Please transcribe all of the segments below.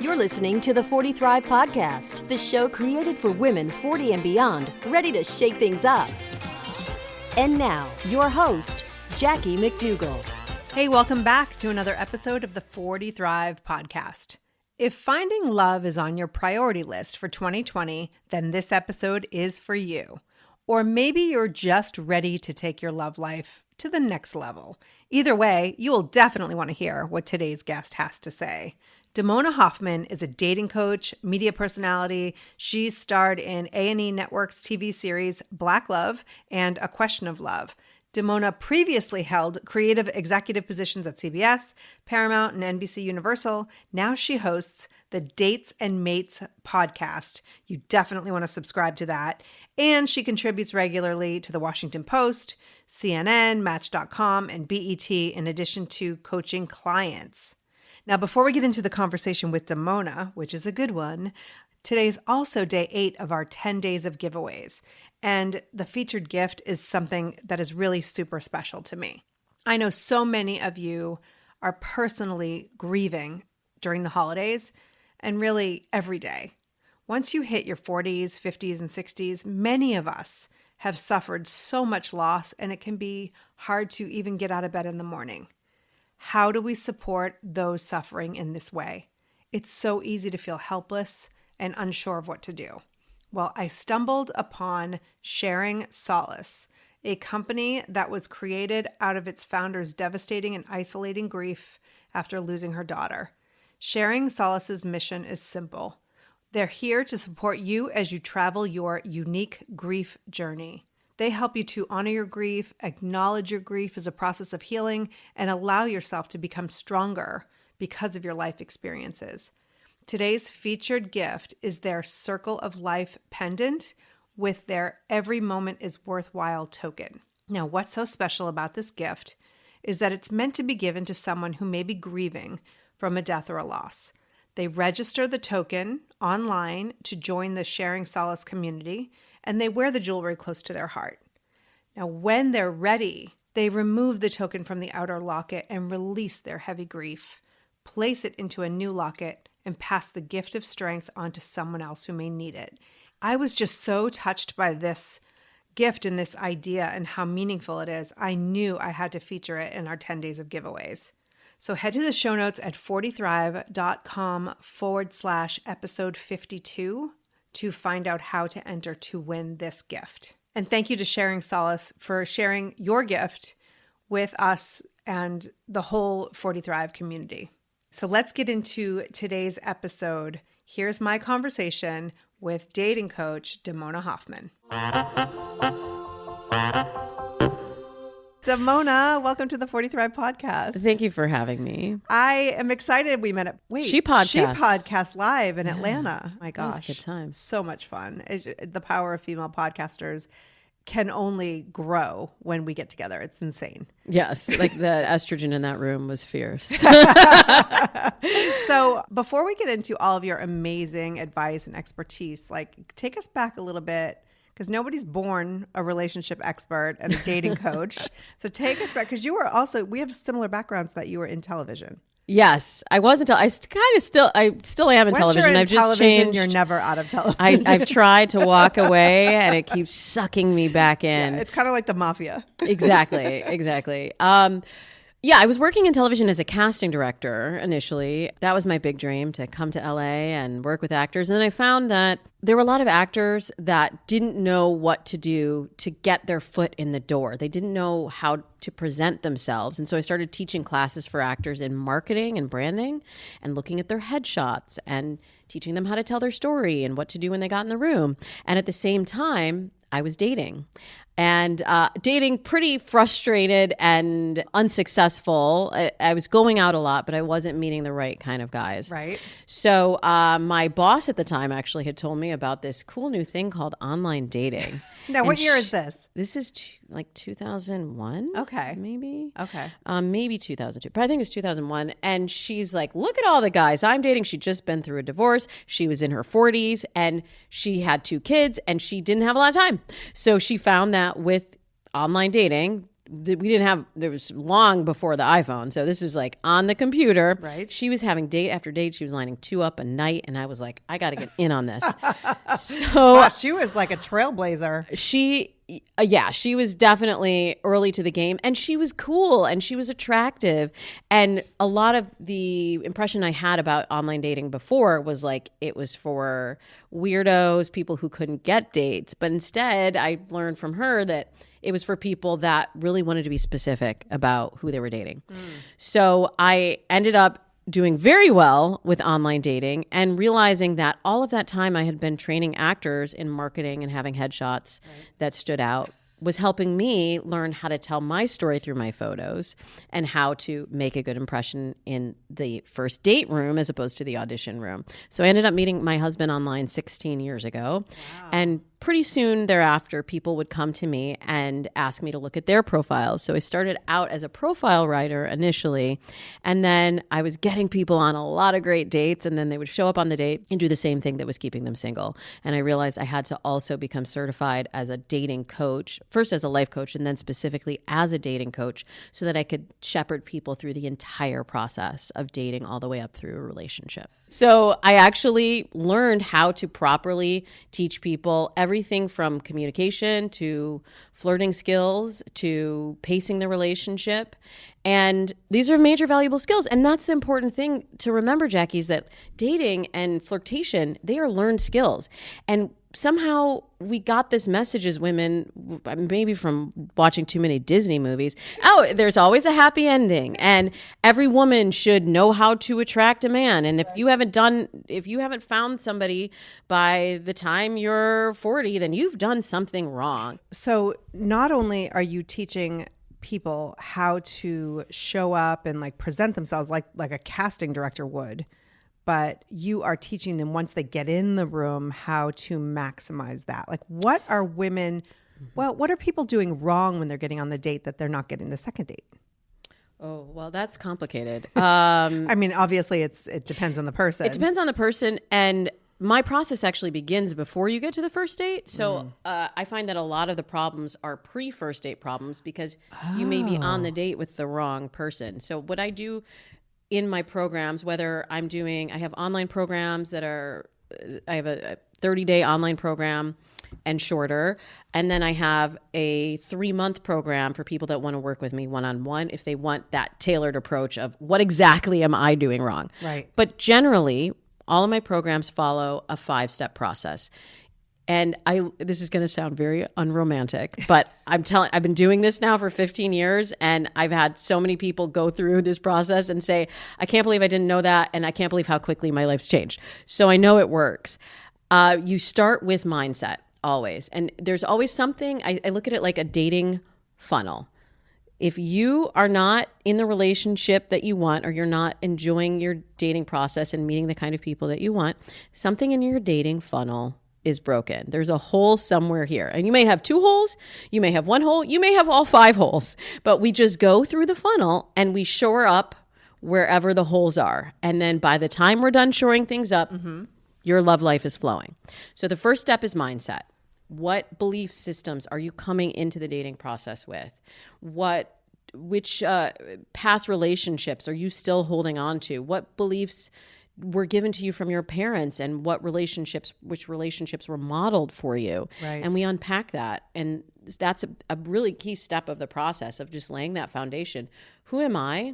You're listening to the 40 Thrive Podcast, the show created for women 40 and beyond, ready to shake things up. And now, your host, Jackie McDougall. Hey, welcome back to another episode of the 40 Thrive Podcast. If finding love is on your priority list for 2020, then this episode is for you. Or maybe you're just ready to take your love life to the next level. Either way, you will definitely want to hear what today's guest has to say. Damona Hoffman is a dating coach, media personality. She's starred in A&E Network's TV series Black Love and A Question of Love. Damona previously held creative executive positions at CBS, Paramount, and NBC Universal. Now she hosts the Dates and Mates podcast. You definitely want to subscribe to that. And she contributes regularly to the Washington Post, CNN, Match.com, and BET, in addition to coaching clients. Now, before we get into the conversation with Damona, which is a good one, today's also day 8 of our 10 days of giveaways. And the featured gift is something that is really super special to me. I know so many of you are personally grieving during the holidays and really every day. Once you hit your 40s, 50s, and 60s, many of us have suffered so much loss, and it can be hard to even get out of bed in the morning. How do we support those suffering in this way? It's so easy to feel helpless and unsure of what to do. Well, I stumbled upon Sharing Solace, a company that was created out of its founder's devastating and isolating grief after losing her daughter. Sharing Solace's mission is simple. They're here to support you as you travel your unique grief journey. They help you to honor your grief, acknowledge your grief as a process of healing, and allow yourself to become stronger because of your life experiences. Today's featured gift is their Circle of Life pendant with their Every Moment is Worthwhile token. Now, what's so special about this gift is that it's meant to be given to someone who may be grieving from a death or a loss. They register the token online to join the Sharing Solace community, and they wear the jewelry close to their heart. Now, when they're ready, they remove the token from the outer locket and release their heavy grief, place it into a new locket, and pass the gift of strength on to someone else who may need it. I was just so touched by this gift and this idea and how meaningful it is. I knew I had to feature it in our 10 days of giveaways. So head to the show notes at 40thrive.com/episode 52 to find out how to enter to win this gift. And thank you to Sharing Solace for sharing your gift with us and the whole 40 Thrive community. So let's get into today's episode. Here's my conversation with dating coach Damona Hoffman. Damona, welcome to the 40 Thrive podcast. Thank you for having me. I am excited we met at She Podcast live in Atlanta. My gosh. That was a good time. So much fun. The power of female podcasters can only grow when we get together. It's insane. Yes, like the estrogen in that room was fierce. So before we get into all of your amazing advice and expertise, like take us back a little bit, because nobody's born a relationship expert and a dating coach. So take us back, because we have similar backgrounds, that you were in television. Yes, I wasn't. I still am in Once television. You're in I've just television, changed. You're never out of television. I've tried to walk away, and it keeps sucking me back in. Yeah, it's kind of like the mafia. Exactly. Yeah, I was working in television as a casting director initially. That was my big dream, to come to LA and work with actors. And then I found that there were a lot of actors that didn't know what to do to get their foot in the door. They didn't know how to present themselves. And so I started teaching classes for actors in marketing and branding and looking at their headshots and teaching them how to tell their story and what to do when they got in the room. And at the same time, I was dating. And dating pretty frustrated and unsuccessful. I was going out a lot, but I wasn't meeting the right kind of guys. Right. So my boss at the time actually had told me about this cool new thing called online dating. Now, what year is this? This is like 2001. Okay. Maybe. Okay. Maybe 2002. But I think it was 2001. And she's like, look at all the guys I'm dating. She'd just been through a divorce. She was in her 40s and she had 2 kids and she didn't have a lot of time. So she found that with online dating, there was long before the iPhone. So this was like on the computer. Right. She was having date after date. She was lining 2 up a night. And I was like, I got to get in on this. So Wow, she was like a trailblazer. she was definitely early to the game, and she was cool and she was attractive. And a lot of the impression I had about online dating before was like it was for weirdos, people who couldn't get dates. But instead, I learned from her that it was for people that really wanted to be specific about who they were dating. So I ended up doing very well with online dating and realizing that all of that time I had been training actors in marketing and having headshots that stood out was helping me learn how to tell my story through my photos and how to make a good impression in the first date room as opposed to the audition room. So I ended up meeting my husband online 16 years ago. Wow. And pretty soon thereafter, people would come to me and ask me to look at their profiles. So I started out as a profile writer initially, and then I was getting people on a lot of great dates, and then they would show up on the date and do the same thing that was keeping them single. And I realized I had to also become certified as a dating coach, first as a life coach, and then specifically as a dating coach, so that I could shepherd people through the entire process of dating all the way up through a relationship. So I actually learned how to properly teach people everything from communication to flirting skills to pacing the relationship. And these are major valuable skills. And that's the important thing to remember, Jackie, is that dating and flirtation, they are learned skills. And somehow we got this message as women, maybe from watching too many Disney movies. Oh, there's always a happy ending, and every woman should know how to attract a man. And if you haven't found somebody by the time you're 40, then you've done something wrong. So not only are you teaching people how to show up and like present themselves like a casting director would, but you are teaching them once they get in the room how to maximize that. Like, what are people doing wrong when they're getting on the date that they're not getting the second date? Oh, well, that's complicated. I mean, obviously it depends on the person. It depends on the person. And my process actually begins before you get to the first date. So I find that a lot of the problems are pre-first date problems because you may be on the date with the wrong person. So what I do in my programs, whether I have online programs I have a 30-day online program and shorter. And then I have a 3-month program for people that want to work with me one-on-one if they want that tailored approach of what exactly am I doing wrong. Right. But generally, all of my programs follow a 5-step process. And this is going to sound very unromantic, but I've been doing this now for 15 years, and I've had so many people go through this process and say, I can't believe I didn't know that, and I can't believe how quickly my life's changed. So I know it works. You start with mindset always, and there's always something. I look at it like a dating funnel. If you are not in the relationship that you want, or you're not enjoying your dating process and meeting the kind of people that you want, something in your dating funnel is broken. There's a hole somewhere here. And you may have 2 holes, you may have 1 hole, you may have all 5 holes, but we just go through the funnel and we shore up wherever the holes are. And then by the time we're done shoring things up, your love life is flowing. So the first step is mindset. What belief systems are you coming into the dating process with? Which past relationships are you still holding on to? What beliefs were given to you from your parents, and which relationships were modeled for you? Right. And we unpack that. And that's a really key step of the process of just laying that foundation. Who am I?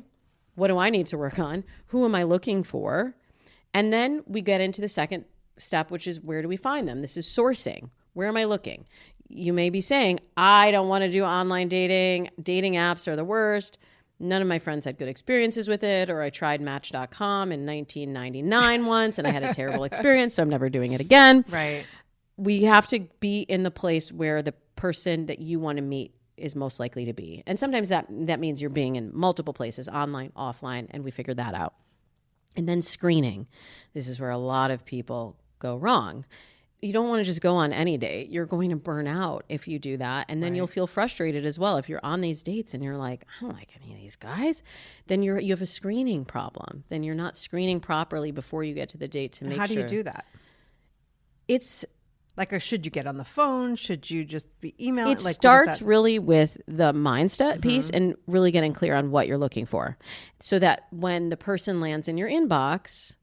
What do I need to work on? Who am I looking for? And then we get into the second step, which is where do we find them? This is sourcing. Where am I looking? You may be saying, I don't want to do online dating. Dating apps are the worst. None of my friends had good experiences with it, or I tried Match.com in 1999 once and I had a terrible experience, so I'm never doing it again. Right. We have to be in the place where the person that you want to meet is most likely to be. And sometimes that means you're being in multiple places, online, offline, and we figured that out. And then screening. This is where a lot of people go wrong. You don't want to just go on any date. You're going to burn out if you do that. And then you'll feel frustrated as well. If you're on these dates and you're like, I don't like any of these guys, then you have a screening problem. Then you're not screening properly before you get to the date to make sure. How do you do that? It's Like, or should you get on the phone? Should you just be emailing? It starts really with the mindset piece and really getting clear on what you're looking for, so that when the person lands in your inbox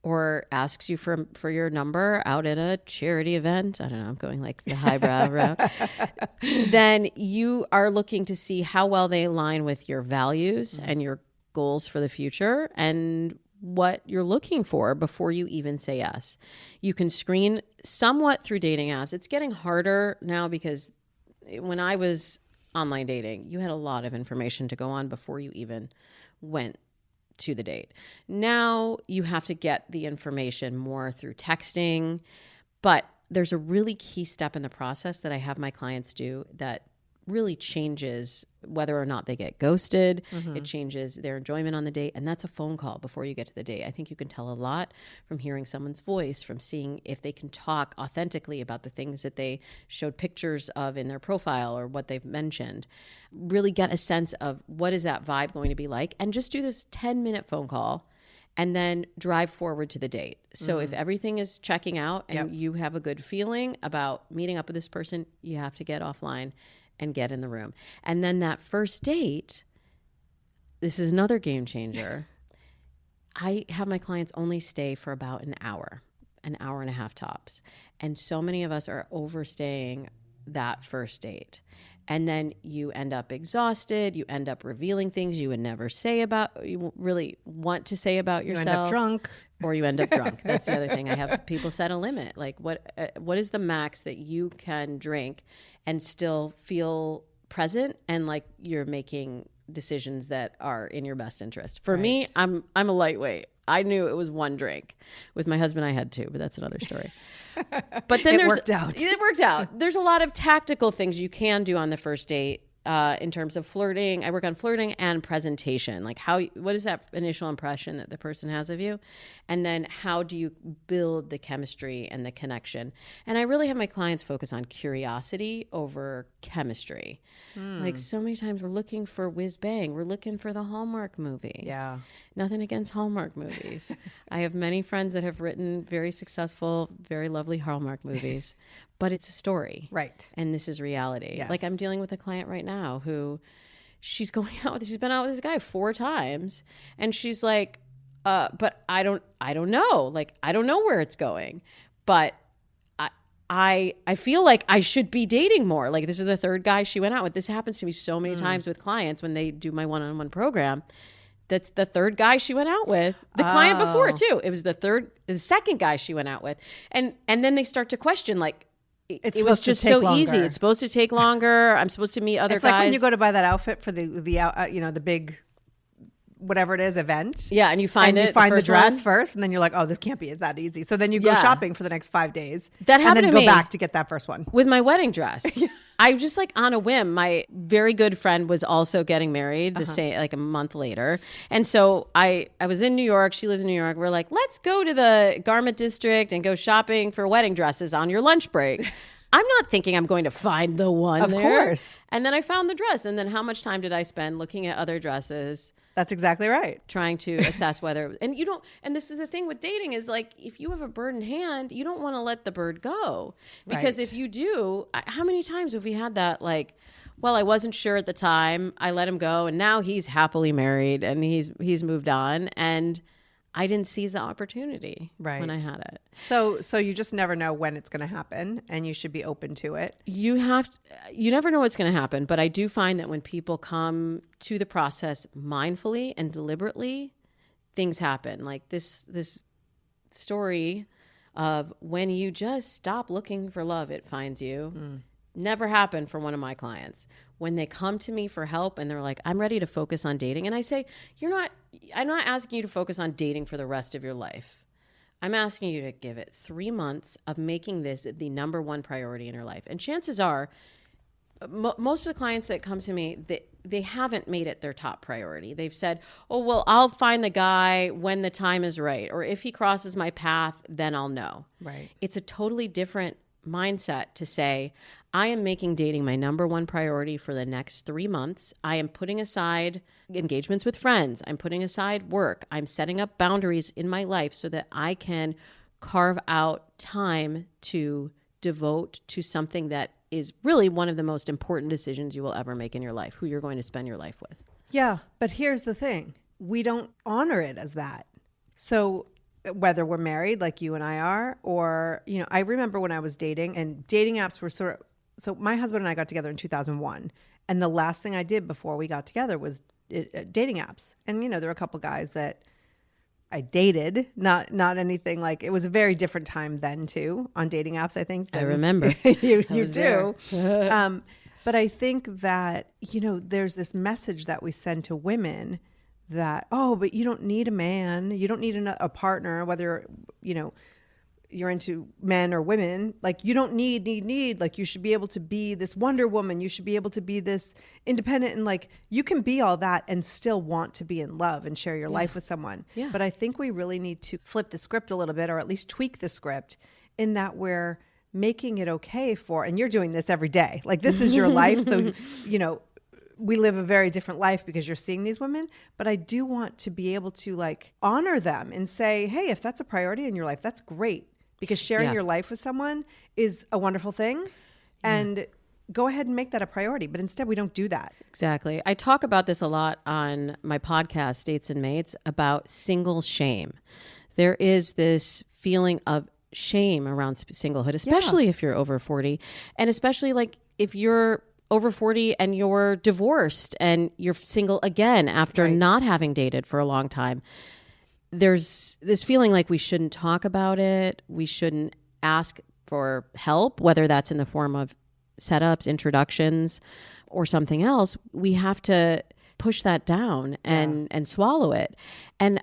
or asks you for your number out at a charity event, I don't know, I'm going like the highbrow route, then you are looking to see how well they align with your values and your goals for the future and what you're looking for before you even say yes. You can screen somewhat through dating apps. It's getting harder now because when I was online dating, you had a lot of information to go on before you even went to the date. Now you have to get the information more through texting, but there's a really key step in the process that I have my clients do that really changes whether or not they get ghosted. It changes their enjoyment on the date. And that's a phone call before you get to the date. I think you can tell a lot from hearing someone's voice, from seeing if they can talk authentically about the things that they showed pictures of in their profile or what they've mentioned. Really get a sense of what is that vibe going to be like, and just do this 10-minute phone call and then drive forward to the date. So if everything is checking out and you have a good feeling about meeting up with this person, you have to get offline and get in the room. And then that first date, this is another game changer. I have my clients only stay for about an hour and a half tops. And so many of us are overstaying that first date. And then you end up exhausted. You end up revealing things you would never say about, you really want to say about yourself. You end up drunk. Or you end up drunk. That's the other thing. I have people set a limit. Like, what is the max that you can drink and still feel present and like you're making decisions that are in your best interest? For me, I'm a lightweight. I knew it was one drink. With my husband, I had two, but that's another story. But then It worked out. It worked out. There's a lot of tactical things you can do on the first date in terms of flirting. I work on flirting and presentation. Like what is that initial impression that the person has of you? And then how do you build the chemistry and the connection? And I really have my clients focus on curiosity over chemistry. Like so many times we're looking for whiz bang. We're looking for the Hallmark movie. Yeah. Nothing against Hallmark movies. I have many friends that have written very successful, very lovely Hallmark movies, but it's a story. Right. And this is reality. Yes. Like I'm dealing with a client right now who she's been out with this guy 4 times. And she's like, but I don't know. Like, I don't know where it's going, but I feel like I should be dating more. Like this is the 3rd guy she went out with. This happens to me so many times with clients when they do my one-on-one program. That's the 3rd guy she went out with. The client before too. It was the 2nd guy she went out with. And then they start to question, like, it was just so longer. easy. It's supposed to take longer. I'm supposed to meet other It's guys. like when you go to buy that outfit for the big, whatever it is, event. Yeah, and you find the first dress one. first, and then you're like, oh, this can't be that easy. So then you go shopping for the next 5 days. That happened and then to go me back to get that first one. with my wedding dress. I was just like on a whim. My very good friend was also getting married the same, like a month later. And so I was in New York. She lives in New York. We're like, let's go to the garment district and go shopping for wedding dresses on your lunch break. I'm not thinking I'm going to find the one there. Of course. And then I found the dress. And then how much time did I spend looking at other dresses? That's exactly right. Trying to assess whether, and you don't, and this is the thing with dating is like, if you have a bird in hand, you don't want to let the bird go. Because if you do, how many times have we had that, like, well, I wasn't sure at the time, I let him go, and now he's happily married and he's moved on, and I didn't seize the opportunity when I had it. So you just never know when it's going to happen, and you should be open to it. You never know what's going to happen, but I do find that when people come to the process mindfully and deliberately, things happen. Like this story of when you just stop looking for love, it finds you. Never happened for one of my clients. When they come to me for help and they're like, I'm ready to focus on dating. And I say, I'm not asking you to focus on dating for the rest of your life. I'm asking you to give it 3 months of making this the number one priority in your life. And chances are, most of the clients that come to me, they haven't made it their top priority. They've said, oh, well, I'll find the guy when the time is right. Or if he crosses my path, then I'll know. Right. It's a totally different mindset to say, I am making dating my number one priority for the next 3 months. I am putting aside engagements with friends. I'm putting aside work. I'm setting up boundaries in my life so that I can carve out time to devote to something that is really one of the most important decisions you will ever make in your life, who you're going to spend your life with. Yeah, but here's the thing. We don't honor it as that. So whether we're married like you and I are, or, I remember when I was dating, and dating apps were so my husband and I got together in 2001. And the last thing I did before we got together was dating apps. And, there were a couple guys that I dated, not anything like, it was a very different time then too on dating apps, I think. I remember. you do. But I think that, there's this message that we send to women that, but you don't need a man. You don't need a partner, whether, you're into men or women. Like, you don't need. Like, you should be able to be this Wonder Woman. You should be able to be this independent. And like, you can be all that and still want to be in love and share your life with someone. Yeah. But I think we really need to flip the script a little bit, or at least tweak the script, in that we're making it okay for, and you're doing this every day. Like, this is your life. So, we live a very different life because you're seeing these women, but I do want to be able to like honor them and say, hey, if that's a priority in your life, that's great, because sharing your life with someone is a wonderful thing, and go ahead and make that a priority. But instead we don't do that. Exactly. I talk about this a lot on my podcast, Dates and Mates, about single shame. There is this feeling of shame around singlehood, especially if you're over 40, and especially like if you're over 40 and you're divorced and you're single again after not having dated for a long time. There's this feeling like we shouldn't talk about it. We shouldn't ask for help, whether that's in the form of setups, introductions, or something else. We have to push that down and swallow it. And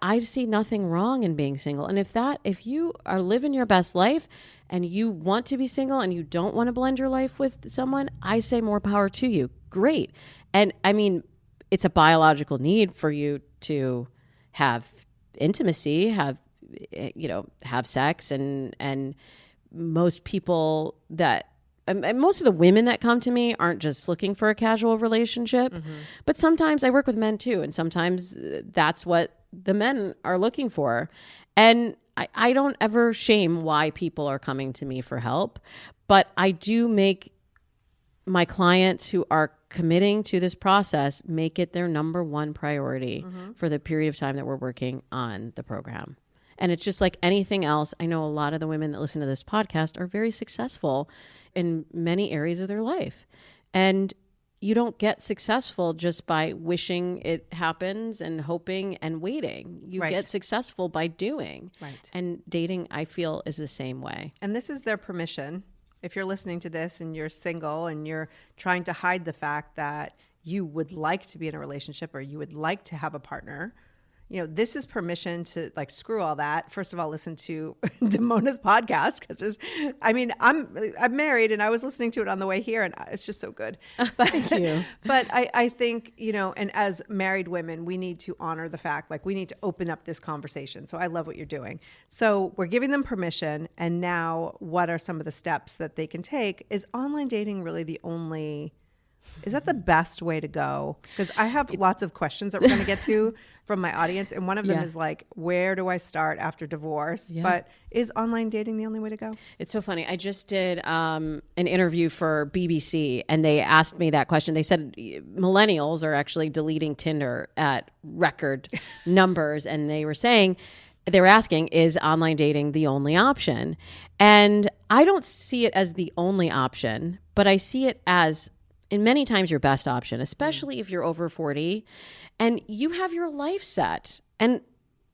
I see nothing wrong in being single. And if you are living your best life and you want to be single and you don't want to blend your life with someone, I say more power to you. Great. And I mean, it's a biological need for you to have intimacy, have sex, and most people most of the women that come to me aren't just looking for a casual relationship, but sometimes I work with men too. And sometimes that's what the men are looking for. And I don't ever shame why people are coming to me for help, but I do make my clients who are committing to this process make it their number one priority for the period of time that we're working on the program. And it's just like anything else. I know a lot of the women that listen to this podcast are very successful in many areas of their life. And you don't get successful just by wishing it happens and hoping and waiting. You get successful by doing. Right. And dating, I feel, is the same way. And this is their permission. If you're listening to this and you're single and you're trying to hide the fact that you would like to be in a relationship or you would like to have a partner, this is permission to like screw all that. First of all, listen to Damona's podcast, because I'm married and I was listening to it on the way here and it's just so good. But, Thank you. But I think, and as married women, we need to honor the fact, like we need to open up this conversation. So I love what you're doing. So we're giving them permission. And now what are some of the steps that they can take? Is online dating really is that the best way to go? Because I have lots of questions that we're going to get to from my audience. And one of them is like, where do I start after divorce? Yeah. But is online dating the only way to go? It's so funny. I just did an interview for BBC and they asked me that question. They said millennials are actually deleting Tinder at record numbers. And they were asking, is online dating the only option? And I don't see it as the only option, but I see it as in many times your best option, especially if you're over 40 and you have your life set. And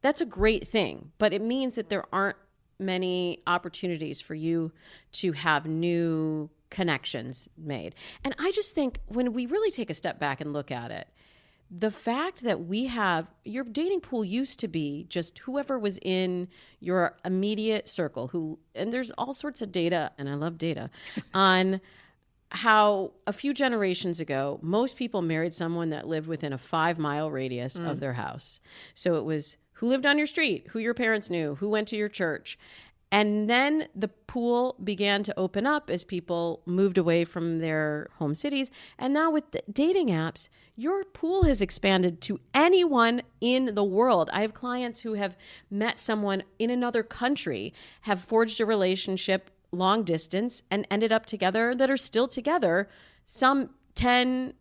that's a great thing, but it means that there aren't many opportunities for you to have new connections made. And I just think when we really take a step back and look at it, the fact that your dating pool used to be just whoever was in your immediate circle, and there's all sorts of data, and I love data, on how a few generations ago, most people married someone that lived within a 5-mile radius of their house. So it was who lived on your street, who your parents knew, who went to your church. And then the pool began to open up as people moved away from their home cities. And now with the dating apps, your pool has expanded to anyone in the world. I have clients who have met someone in another country, have forged a relationship long distance and ended up together that are still together. Some 10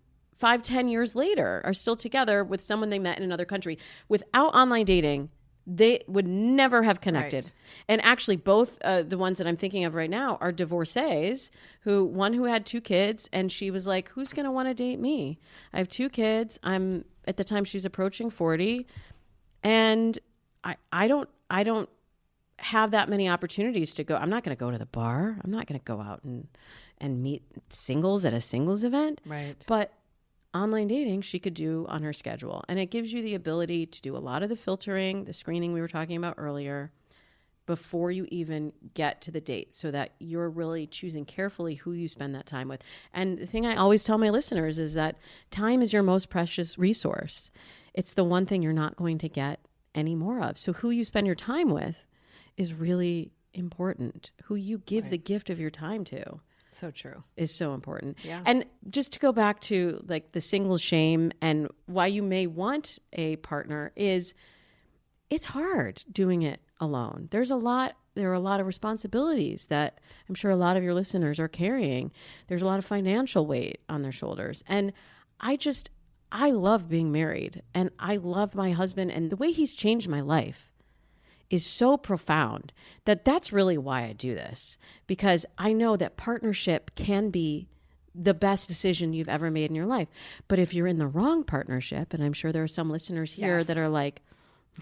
years later are still together with someone they met in another country. Without online dating, they would never have connected. Right. And actually both the ones that I'm thinking of right now are divorcees one who had 2 kids, and she was like, who's going to want to date me? I have 2 kids. I'm at the time she's approaching 40, and I don't have that many opportunities to go. I'm not going to go to the bar. I'm not going to go out and meet singles at a singles event. Right. But online dating she could do on her schedule. And it gives you the ability to do a lot of the filtering, the screening we were talking about earlier, before you even get to the date, so that you're really choosing carefully who you spend that time with. And the thing I always tell my listeners is that time is your most precious resource. It's the one thing you're not going to get any more of. So who you spend your time with is really important. Who you give the gift of your time to. So true. Is so important. Yeah. And just to go back to like the single shame and why you may want a partner is it's hard doing it alone. There are a lot of responsibilities that I'm sure a lot of your listeners are carrying. There's a lot of financial weight on their shoulders. And I love being married, and I love my husband, and the way he's changed my life is so profound that's really why I do this, because I know that partnership can be the best decision you've ever made in your life. But if you're in the wrong partnership, and I'm sure there are some listeners here that are like,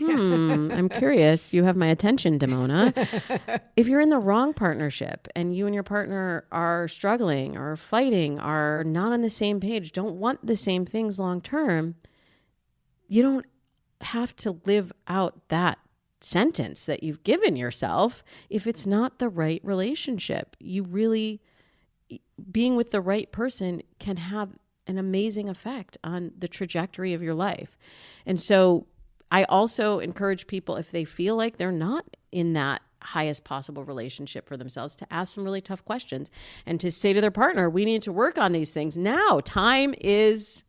I'm curious, you have my attention, Damona. If you're in the wrong partnership and you and your partner are struggling or fighting, are not on the same page, don't want the same things long term, you don't have to live out that sentence that you've given yourself if it's not the right relationship. You really, being with the right person can have an amazing effect on the trajectory of your life. And so I also encourage people, if they feel like they're not in that highest possible relationship for themselves, to ask some really tough questions and to say to their partner, we need to work on these things now. Time is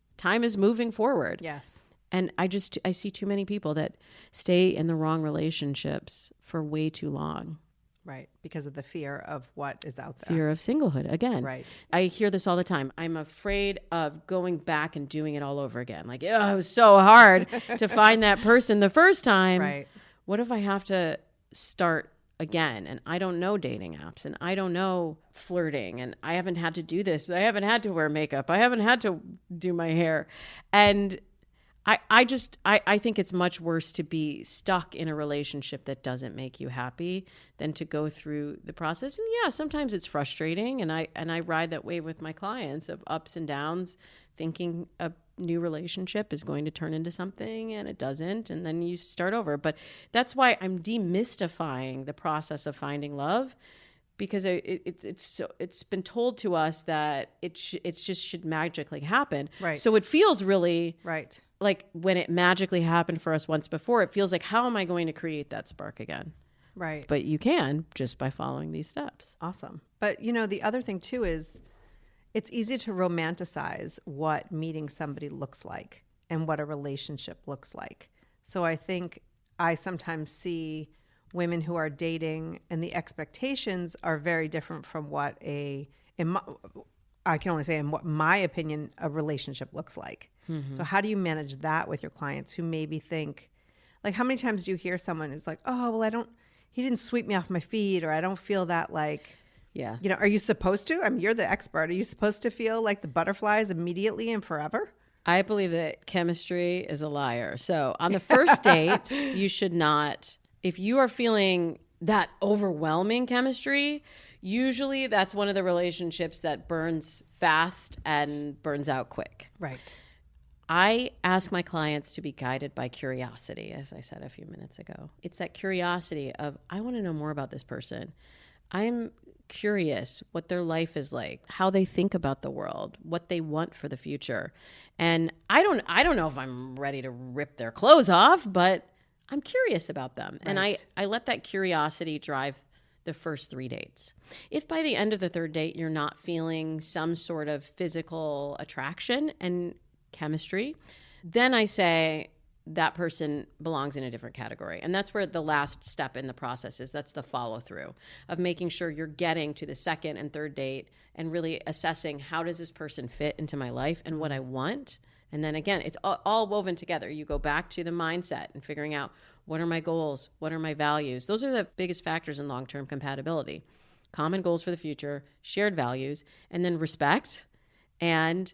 moving forward. Yes. And I see too many people that stay in the wrong relationships for way too long. Right. Because of the fear of what is out there. Fear of singlehood. Again, right. I hear this all the time. I'm afraid of going back and doing it all over again. Like, it was so hard to find that person the first time. Right. What if I have to start again? And I don't know dating apps, and I don't know flirting, and I haven't had to do this. I haven't had to wear makeup. I haven't had to do my hair. And I think it's much worse to be stuck in a relationship that doesn't make you happy than to go through the process. And yeah, sometimes it's frustrating, and I ride that wave with my clients of ups and downs, thinking a new relationship is going to turn into something and it doesn't, and then you start over. But that's why I'm demystifying the process of finding love, because it's been told to us that it just should magically happen. Right. So it feels really right. Like when it magically happened for us once before, it feels like, how am I going to create that spark again? Right. But you can just by following these steps. Awesome. But the other thing too is it's easy to romanticize what meeting somebody looks like and what a relationship looks like. So I think I sometimes see women who are dating and the expectations are very different from what I can only say in what my opinion a relationship looks like. Mm-hmm. So how do you manage that with your clients who maybe think, like, how many times do you hear someone who's like, oh, well, he didn't sweep me off my feet, or I don't feel that like, yeah. Are you supposed to? I mean, you're the expert. Are you supposed to feel like the butterflies immediately and forever? I believe that chemistry is a liar. So on the first date, you should not, if you are feeling that overwhelming chemistry, usually that's one of the relationships that burns fast and burns out quick. Right. I ask my clients to be guided by curiosity, as I said a few minutes ago. It's that curiosity of, I want to know more about this person. I'm curious what their life is like, how they think about the world, what they want for the future. And I don't know if I'm ready to rip their clothes off, but I'm curious about them. Right. And I let that curiosity drive the first 3 dates. If by the end of the third date, you're not feeling some sort of physical attraction and chemistry, then I say, that person belongs in a different category. And that's where the last step in the process is. That's the follow through of making sure you're getting to the second and third date and really assessing how does this person fit into my life and what I want. And then again, it's all woven together. You go back to the mindset and figuring out what are my goals? What are my values? Those are the biggest factors in long-term compatibility. Common goals for the future, shared values, and then respect and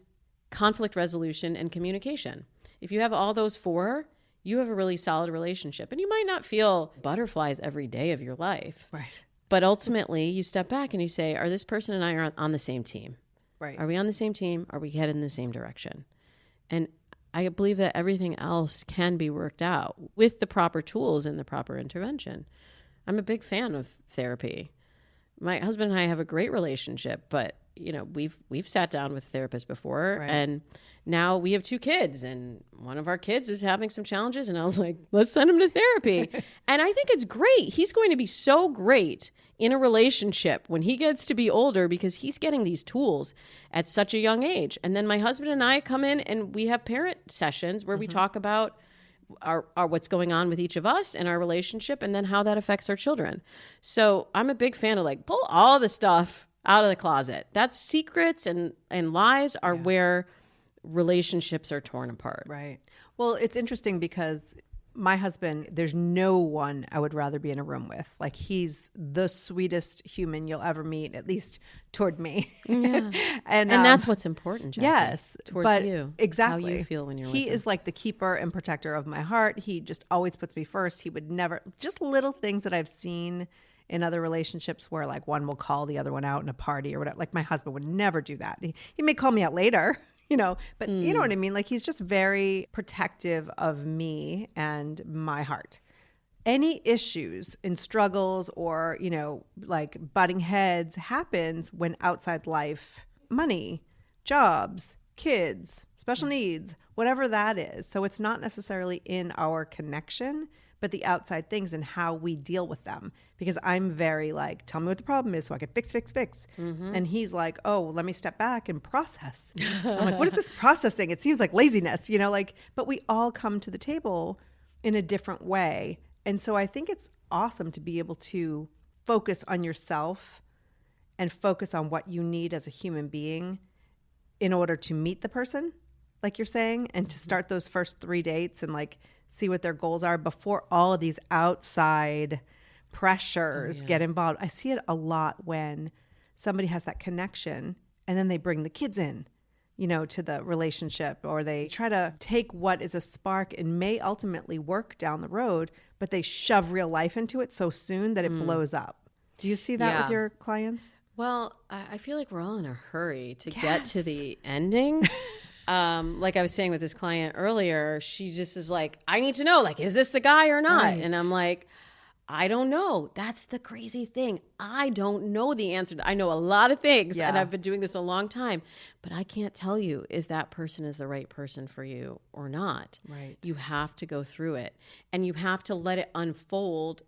conflict resolution and communication. If you have all those four, you have a really solid relationship. And you might not feel butterflies every day of your life. Right. But ultimately, you step back and you say, are this person and I are on the same team? Right. Are we on the same team? Are we headed in the same direction? And I believe that everything else can be worked out with the proper tools and the proper intervention. I'm a big fan of therapy. My husband and I have a great relationship, but we've sat down with a therapist before, right. And now we have 2 kids, and one of our kids was having some challenges, and I was like, let's send him to therapy. And I think it's great. He's going to be so great in a relationship when he gets to be older because he's getting these tools at such a young age. And then my husband and I come in and we have parent sessions where we talk about our what's going on with each of us and our relationship and then how that affects our children. So I'm a big fan of like, pull all the stuff out of the closet. That's secrets and lies are where relationships are torn apart. Right. Well, it's interesting because my husband, there's no one I would rather be in a room with. Like, he's the sweetest human you'll ever meet, at least toward me. Yeah. and that's what's important, Jackie. Yes. Towards you. Exactly. How you feel when you're with him. He is like the keeper and protector of my heart. He just always puts me first. He would never, just little things that I've seen in other relationships where like one will call the other one out in a party or whatever. Like my husband would never do that. He may call me out later, but you know what I mean? Like, he's just very protective of me and my heart. Any issues and struggles or, like butting heads happens when outside life, money, jobs, kids, special needs, whatever that is. So it's not necessarily in our connection, but the outside things and how we deal with them. Because I'm very like, tell me what the problem is so I can fix. Mm-hmm. And he's like, oh, let me step back and process. I'm like, what is this processing? It seems like laziness, but we all come to the table in a different way. And so I think it's awesome to be able to focus on yourself and focus on what you need as a human being in order to meet the person, like you're saying, and to start those first 3 dates and like see what their goals are before all of these outside pressures get involved. I see it a lot when somebody has that connection and then they bring the kids in, to the relationship, or they try to take what is a spark and may ultimately work down the road, but they shove real life into it so soon that it blows up. Do you see that with your clients? Well, I feel like we're all in a hurry to get to the ending. Like I was saying with this client earlier, she just is like, I need to know, like, is this the guy or not? Right. And I'm like, I don't know. That's the crazy thing. I don't know the answer. I know a lot of things, and I've been doing this a long time, but I can't tell you if that person is the right person for you or not. Right. You have to go through it, and you have to let it unfold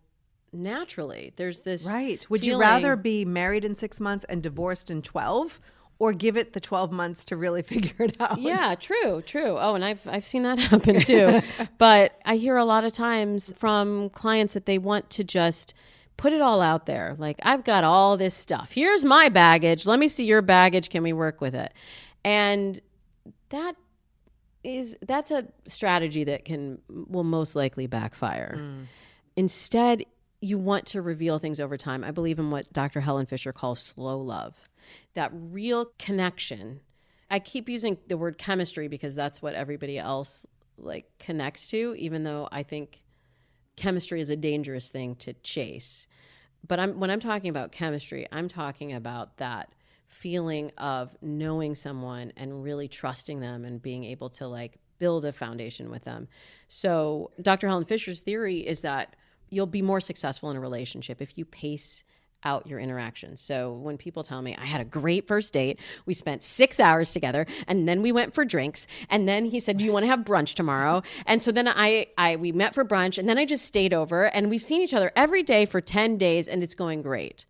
naturally. There's this right. Would feeling, you rather be married in 6 months and divorced in 12? Or give it the 12 months to really figure it out. Yeah, true. Oh, and I've seen that happen too. But I hear a lot of times from clients that they want to just put it all out there. Like, I've got all this stuff. Here's my baggage. Let me see your baggage. Can we work with it? And that's a strategy that will most likely backfire. Instead, you want to reveal things over time. I believe in what Dr. Helen Fisher calls slow love. That real connection. I keep using the word chemistry because that's what everybody else like connects to, even though I think chemistry is a dangerous thing to chase. But when I'm talking about chemistry, I'm talking about that feeling of knowing someone and really trusting them and being able to like build a foundation with them. So Dr. Helen Fisher's theory is that you'll be more successful in a relationship if you pace out your interactions. So when people tell me, I had a great first date, we spent 6 hours together, and then we went for drinks, and then he said, do you want to have brunch tomorrow? And so then we met for brunch, and then I just stayed over, and we've seen each other every day for 10 days, and it's going great.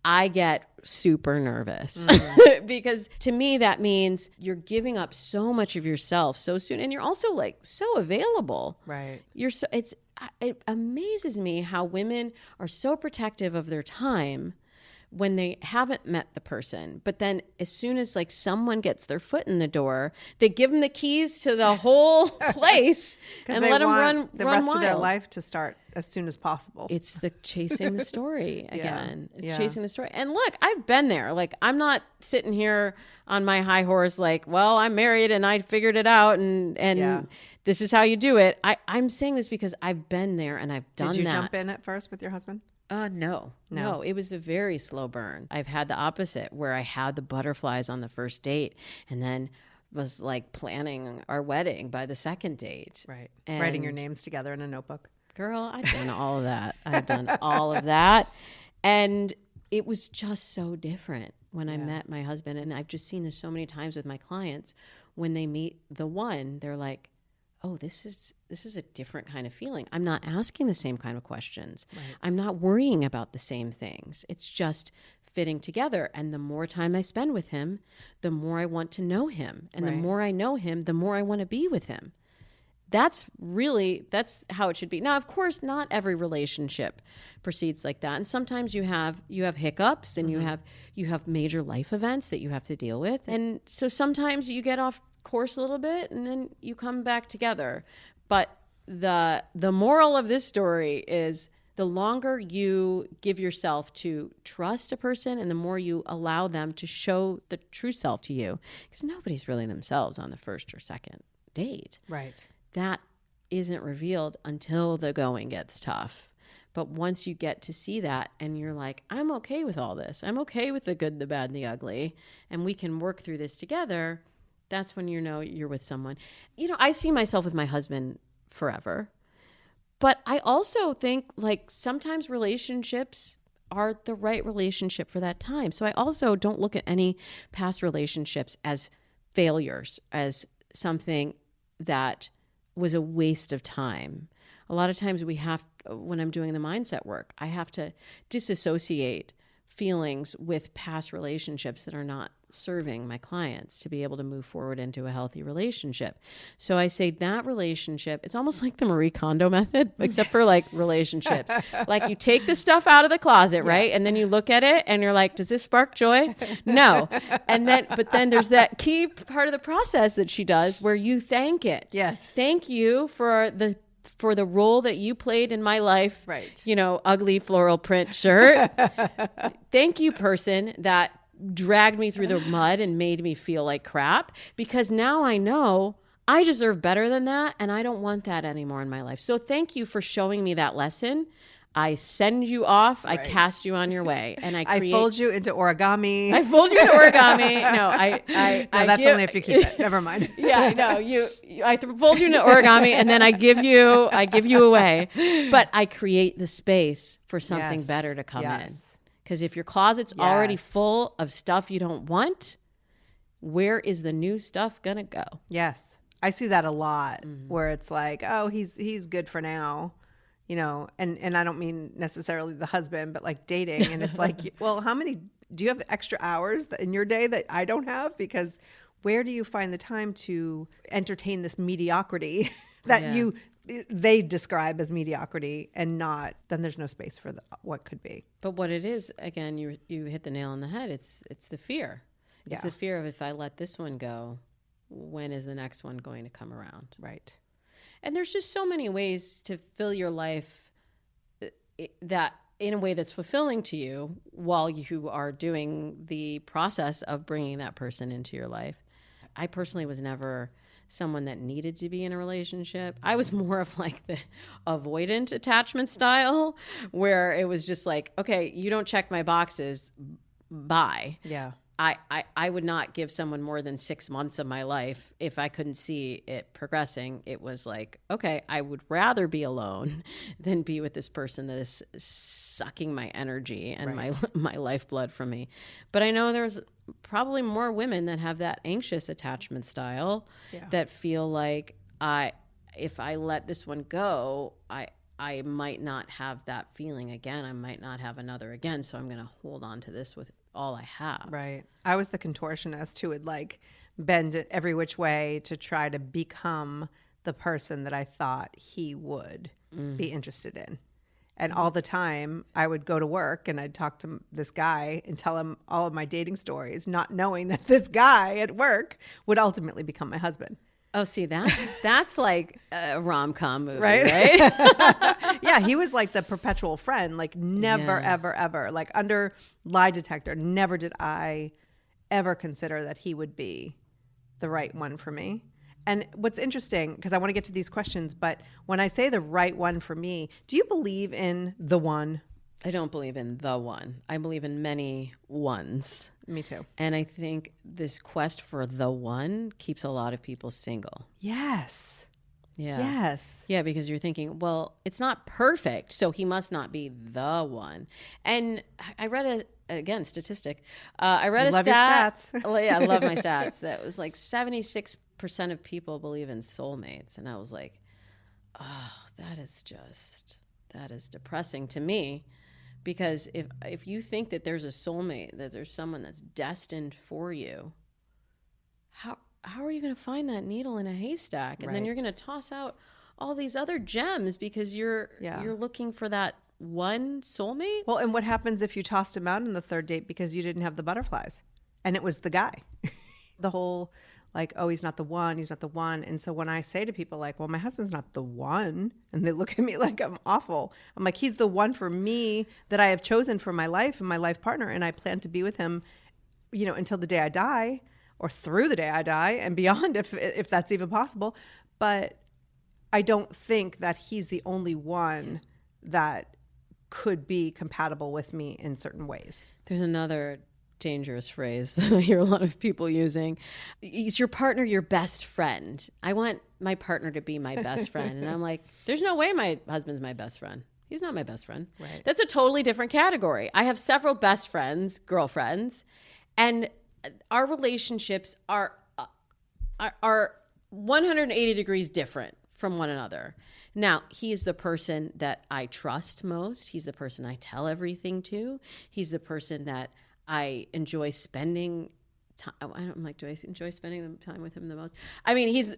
I get super nervous because to me that means you're giving up so much of yourself so soon, and you're also like so available. Right. It amazes me how women are so protective of their time when they haven't met the person. But then as soon as like someone gets their foot in the door, they give them the keys to the whole place and let them run the rest wild. of their life to start as soon as possible. It's the chasing the story again. It's Yeah. chasing the story. And look, I've been there. Like, I'm not sitting here on my high horse like, well, I'm married and I figured it out and this is how you do it. I'm saying this because I've been there and I've done that. Did you jump in at first with your husband? No, it was a very slow burn. I've had the opposite where I had the butterflies on the first date and then was like planning our wedding by the second date. Right. And Writing your names together in a notebook. girl, I've done all of that. I've done all of that. And it was just so different when I met my husband. And I've just seen this so many times with my clients. When they meet the one, they're like, oh, this is a different kind of feeling. I'm not asking the same kind of questions. Right. I'm not worrying about the same things. It's just fitting together. And the more time I spend with him, the more I want to know him. And the more I know him, the more I want to be with him. That's how it should be. Now, of course, not every relationship proceeds like that. And sometimes you have hiccups and you have major life events that you have to deal with. And so sometimes you get off course a little bit and then you come back together. But the moral of this story is the longer you give yourself to trust a person and the more you allow them to show the true self to you, because nobody's really themselves on the first or second date. Right. That isn't revealed until the going gets tough. But once you get to see that and you're like, I'm okay with all this. I'm okay with the good, the bad, and the ugly, and we can work through this together. That's when you know you're with someone. You know, I see myself with my husband forever. But I also think like sometimes relationships are the right relationship for that time. So I also don't look at any past relationships as failures, as something that was a waste of time. A lot of times when I'm doing the mindset work, I have to disassociate feelings with past relationships that are not serving my clients to be able to move forward into a healthy relationship. So I say that relationship, it's almost like the Marie Kondo method, except for like relationships. Like you take the stuff out of the closet, right? And then you look at it and you're like, does this spark joy? No. But then there's that key part of the process that she does where you thank it. Yes. Thank you for the role that you played in my life. Right. You know, ugly floral print shirt. Thank you, person that dragged me through the mud and made me feel like crap, because now I know I deserve better than that and I don't want that anymore in my life. So thank you for showing me that lesson. I send you off. Right. I cast you on your way, and I fold you into origami. I fold you into origami. No, that's only if you keep it. Never mind. Yeah, no, I fold you into origami, and then I give you away. But I create the space for something better to come in. Because if your closet's already full of stuff you don't want, where is the new stuff gonna go? Yes, I see that a lot, where it's like, oh, he's good for now. You know, and I don't mean necessarily the husband, but like dating. And it's like, well, do you have extra hours in your day that I don't have? Because where do you find the time to entertain this mediocrity that they describe as mediocrity and not, then there's no space for what could be. But what it is, again, you hit the nail on the head. It's the fear. It's the fear of, if I let this one go, when is the next one going to come around? Right. And there's just so many ways to fill your life that in a way that's fulfilling to you while you are doing the process of bringing that person into your life. I personally was never someone that needed to be in a relationship. I was more of like the avoidant attachment style, where it was just like, okay, you don't check my boxes, bye. Yeah. I would not give someone more than 6 months of my life if I couldn't see it progressing. It was like, okay, I would rather be alone than be with this person that is sucking my energy and my lifeblood from me. But I know there's probably more women that have that anxious attachment style that feel like if I let this one go, I might not have that feeling again. I might not have another again. So I'm going to hold on to this with all I have. Right. I was the contortionist who would like bend it every which way to try to become the person that I thought he would be interested in. And all the time I would go to work and I'd talk to this guy and tell him all of my dating stories, not knowing that this guy at work would ultimately become my husband. Oh, see, that's like a rom-com movie, Right? right? Yeah, he was like the perpetual friend, like never, ever, ever. Like under lie detector, never did I ever consider that he would be the right one for me. And what's interesting, because I want to get to these questions, but when I say the right one for me, do you believe in the one? I don't believe in the one. I believe in many ones. Me too. And I think this quest for the one keeps a lot of people single. Yes. Yeah. Yes. Yeah, because you're thinking, well, it's not perfect, so he must not be the one. And I read again, statistic. I read a love stat. your stats. Well, yeah, I love my stats. That was like 76% of people believe in soulmates. And I was like, oh, that is depressing to me. Because if you think that there's a soulmate, that there's someone that's destined for you, how are you going to find that needle in a haystack? And then you're going to toss out all these other gems because you're looking for that one soulmate? Well, and what happens if you tossed him out on the third date because you didn't have the butterflies and it was the guy? The whole like, oh, he's not the one. And so when I say to people like, well, my husband's not the one, and they look at me like I'm awful, I'm like, he's the one for me that I have chosen for my life and my life partner. And I plan to be with him, until the day I die or through the day I die and beyond, if that's even possible. But I don't think that he's the only one that could be compatible with me in certain ways. There's another dangerous phrase that I hear a lot of people using. Is your partner your best friend? I want my partner to be my best friend. And I'm like, there's no way my husband's my best friend. He's not my best friend. Right. That's a totally different category. I have several best friends, girlfriends, and our relationships are 180 degrees different from one another. Now, he is the person that I trust most. He's the person I tell everything to. He's the person that I enjoy spending time. Do I enjoy spending the time with him the most? I mean, he's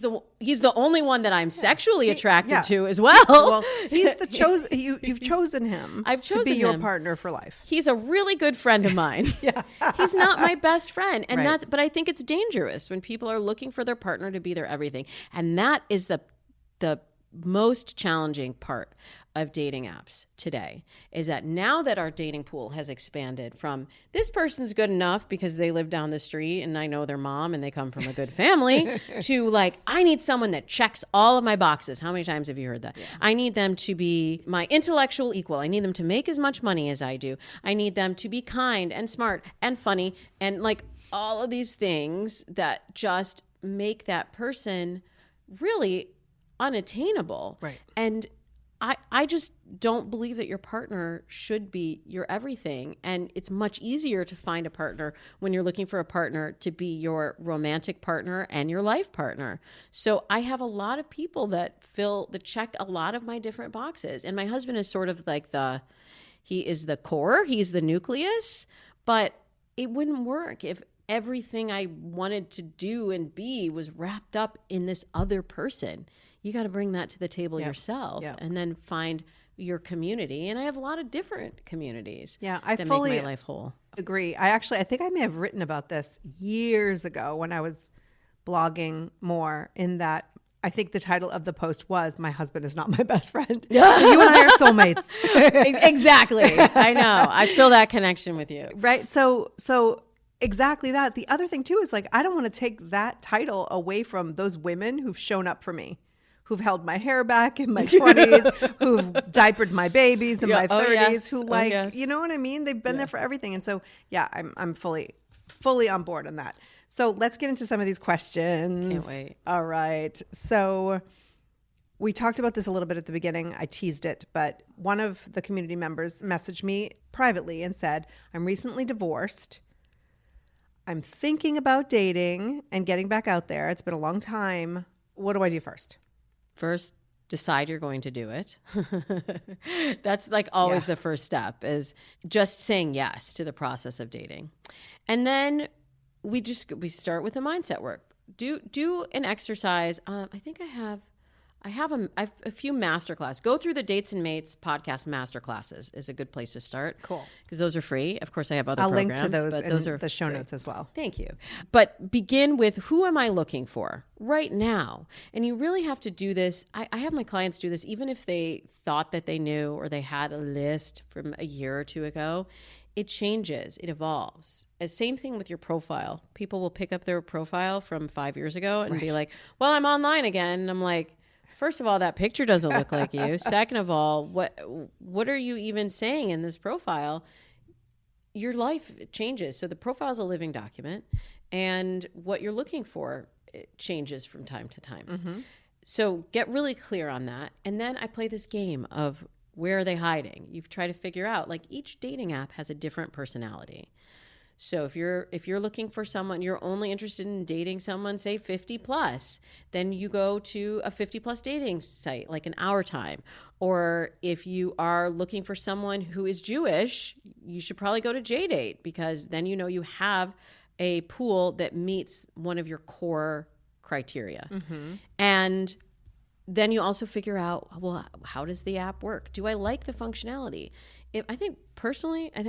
the only one that I'm sexually attracted to as well. Well, he's the chosen. You've chosen him. I've chosen to be your him. partner for life. He's a really good friend of mine. He's not my best friend, and Right. but I think it's dangerous when people are looking for their partner to be their everything, and that is the most challenging part of dating apps today, is that now that our dating pool has expanded from this person's good enough because they live down the street and I know their mom and they come from a good family to like, I need someone that checks all of my boxes. How many times have you heard that? Yeah. I need them to be my intellectual equal. I need them to make as much money as I do. I need them to be kind and smart and funny and like all of these things that just make that person really unattainable. Right. And I just don't believe that your partner should be your everything. And it's much easier to find a partner when you're looking for a partner to be your romantic partner and your life partner. So I have a lot of people that check a lot of my different boxes. And my husband is sort of like he is the core, he's the nucleus, but it wouldn't work if everything I wanted to do and be was wrapped up in this other person. You got to bring that to the table yourself and then find your community. And I have a lot of different communities that fully make my life whole. Agree. I think I may have written about this years ago when I was blogging more, in that I think the title of the post was "My Husband is not my best friend." You and I are soulmates. Exactly. I know. I feel that connection with you. Right. So exactly that. The other thing too is like, I don't want to take that title away from those women who've shown up for me, who've held my hair back in my 20s, who've diapered my babies in my 30s, who you know what I mean? They've been there for everything. And so, I'm fully on board on that. So let's get into some of these questions. Can't wait. All right. So we talked about this a little bit at the beginning. I teased it, but one of the community members messaged me privately and said, I'm recently divorced. I'm thinking about dating and getting back out there. It's been a long time. What do I do first? First, decide you're going to do it. That's like always the first step, is just saying yes to the process of dating. And then we start with the mindset work. Do an exercise. I think I have a few masterclass. Go through the Dates and Mates podcast masterclasses is a good place to start. Cool. Because those are free. Of course, I have other I'll programs. link to those but in those are the show free. notes as well. Thank you. But begin with, who am I looking for right now? And you really have to do this. I have my clients do this even if they thought that they knew or they had a list from a year or two ago. It changes. It evolves. Same thing with your profile. People will pick up their profile from 5 years ago and be like, well, I'm online again. And I'm like, first of all, that picture doesn't look like you. Second of all, what are you even saying in this profile? Your life changes. So the profile is a living document, and what you're looking for changes from time to time. Mm-hmm. So get really clear on that. And then I play this game of, where are they hiding? You try to figure out, like, each dating app has a different personality. So if you're looking for someone, you're only interested in dating someone, say 50 plus, then you go to a 50 plus dating site like an Our Time. Or if you are looking for someone who is Jewish, you should probably go to JDate, because then you know you have a pool that meets one of your core criteria. Mm-hmm. And then you also figure out, well, how does the app work? Do I like the functionality? I think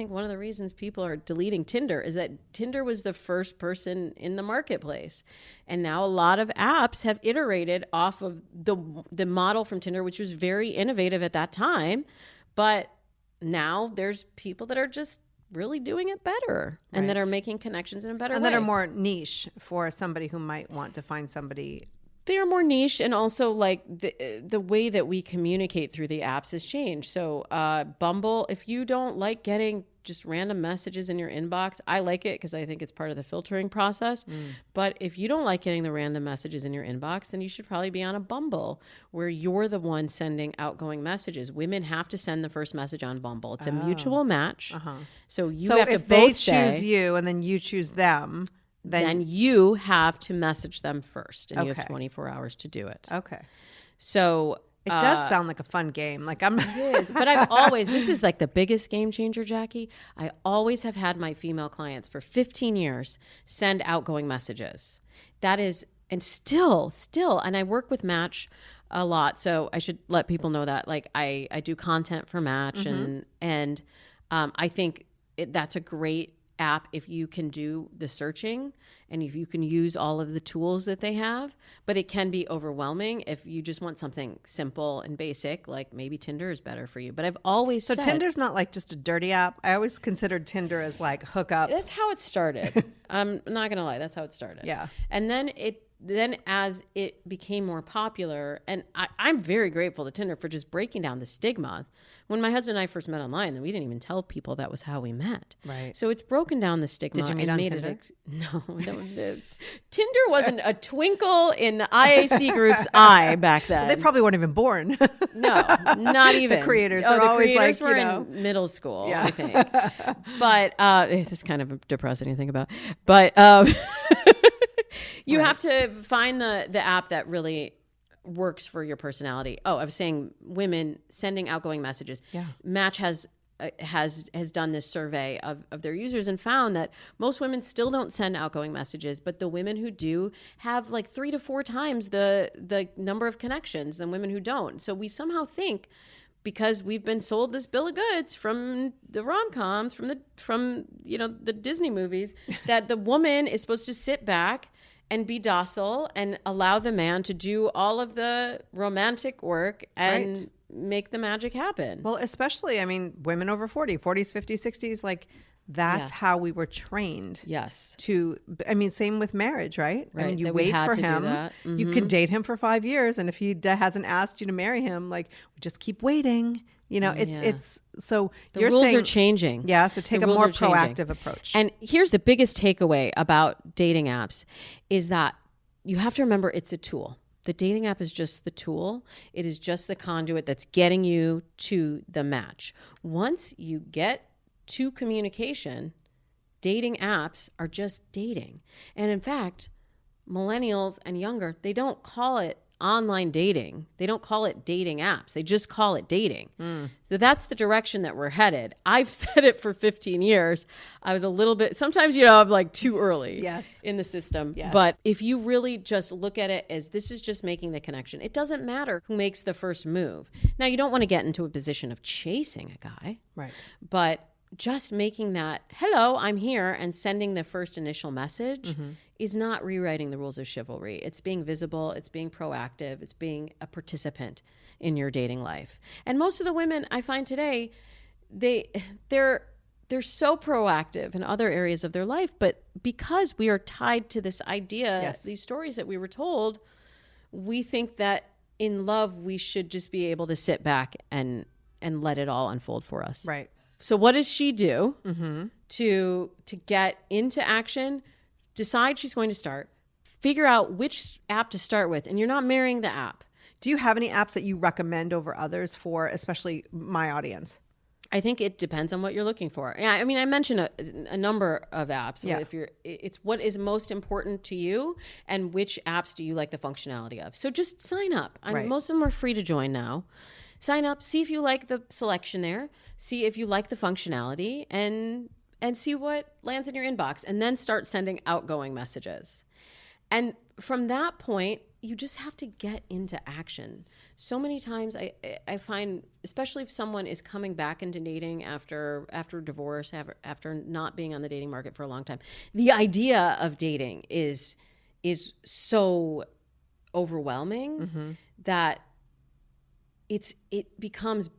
one of the reasons people are deleting Tinder is that Tinder was the first person in the marketplace. And now a lot of apps have iterated off of the model from Tinder, which was very innovative at that time. But now there's people that are just really doing it better, and that are making connections in a better way. And that are more niche for somebody who might want to find somebody. They are more niche, and also like the way that we communicate through the apps has changed. So Bumble, if you don't like getting just random messages in your inbox, I like it because I think it's part of the filtering process. But if you don't like getting the random messages in your inbox, then you should probably be on a Bumble where you're the one sending outgoing messages. Women have to send the first message on Bumble. It's a mutual match. Uh-huh. So have to if they both say, choose you and then you choose them, then you have to message them first, and you have Okay. 24 hours to do it. Okay. So It does sound like a fun game. Like it is, but I've always, this is like the biggest game changer, Jackie. I always have had my female clients for 15 years send outgoing messages. That is, and still, and I work with Match a lot. So I should let people know that, like, I do content for Match, and I think that's a great app if you can do the searching and if you can use all of the tools that they have. But it can be overwhelming if you just want something simple and basic, like maybe Tinder is better for you. But I've always said, Tinder's not like just a dirty app. I always considered Tinder as like hookup. that's how it started. I'm not gonna lie, that's how it started. Yeah. And then as it became more popular, and I'm very grateful to Tinder for just breaking down the stigma. When my husband and I first met online, then we didn't even tell people that was how we met. Right. So it's broken down the stigma. Did you meet and on made Tinder? No. Tinder wasn't a twinkle in the IAC group's eye back then. They probably weren't even born. No, not even. The creators. Oh, They're the always creators like, were you know. in middle school, Yeah. I think. But it's kind of depressing to think about. But you have to find the app that really works for your personality. Oh, I was saying women sending outgoing messages. Yeah. Match has done this survey of their users and found that most women still don't send outgoing messages, but the women who do have like 3 to 4 times the number of connections than women who don't. So we somehow think, because we've been sold this bill of goods from the rom-coms, from the Disney movies, that the woman is supposed to sit back and be docile and allow the man to do all of the romantic work and make the magic happen. Well, especially, I mean, women over 40, 40s, 50s, 60s, like that's how we were trained. Yes. Same with marriage, right? I mean, you that we wait had for to do him. that. You can date him for 5 years, and if he hasn't asked you to marry him, like, just keep waiting. You know, it's so The you're rules saying, are changing. Yeah, so take The a rules more are changing. proactive approach. And here's the biggest takeaway about dating apps is that you have to remember it's a tool. The dating app is just the tool. It is just the conduit that's getting you to the match. Once you get to communication, dating apps are just dating. And in fact, millennials and younger, they don't call it online dating. They don't call it dating apps. They just call it dating. So that's the direction that we're headed. I've said it for 15 years. I was a little bit, sometimes, I'm like too early in the system. Yes. But if you really just look at it as this is just making the connection, it doesn't matter who makes the first move. Now, you don't want to get into a position of chasing a guy. Right. But just making that, hello, I'm here, and sending the first initial message is not rewriting the rules of chivalry. It's being visible. It's being proactive. It's being a participant in your dating life. And most of the women I find today, they're so proactive in other areas of their life, but because we are tied to this idea, these stories that we were told, we think that in love we should just be able to sit back and let it all unfold for us. Right. So what does she do to get into action, decide she's going to start, figure out which app to start with, and you're not marrying the app. Do you have any apps that you recommend over others for, especially my audience? I think it depends on what you're looking for. Yeah, I mean, I mentioned a number of apps. So it's what is most important to you and which apps do you like the functionality of. So just sign up. Most of them are free to join now. Sign up, see if you like the selection there, see if you like the functionality, and see what lands in your inbox, and then start sending outgoing messages. And from that point, you just have to get into action. So many times I find, especially if someone is coming back into dating after divorce, after not being on the dating market for a long time, the idea of dating is so overwhelming that it becomes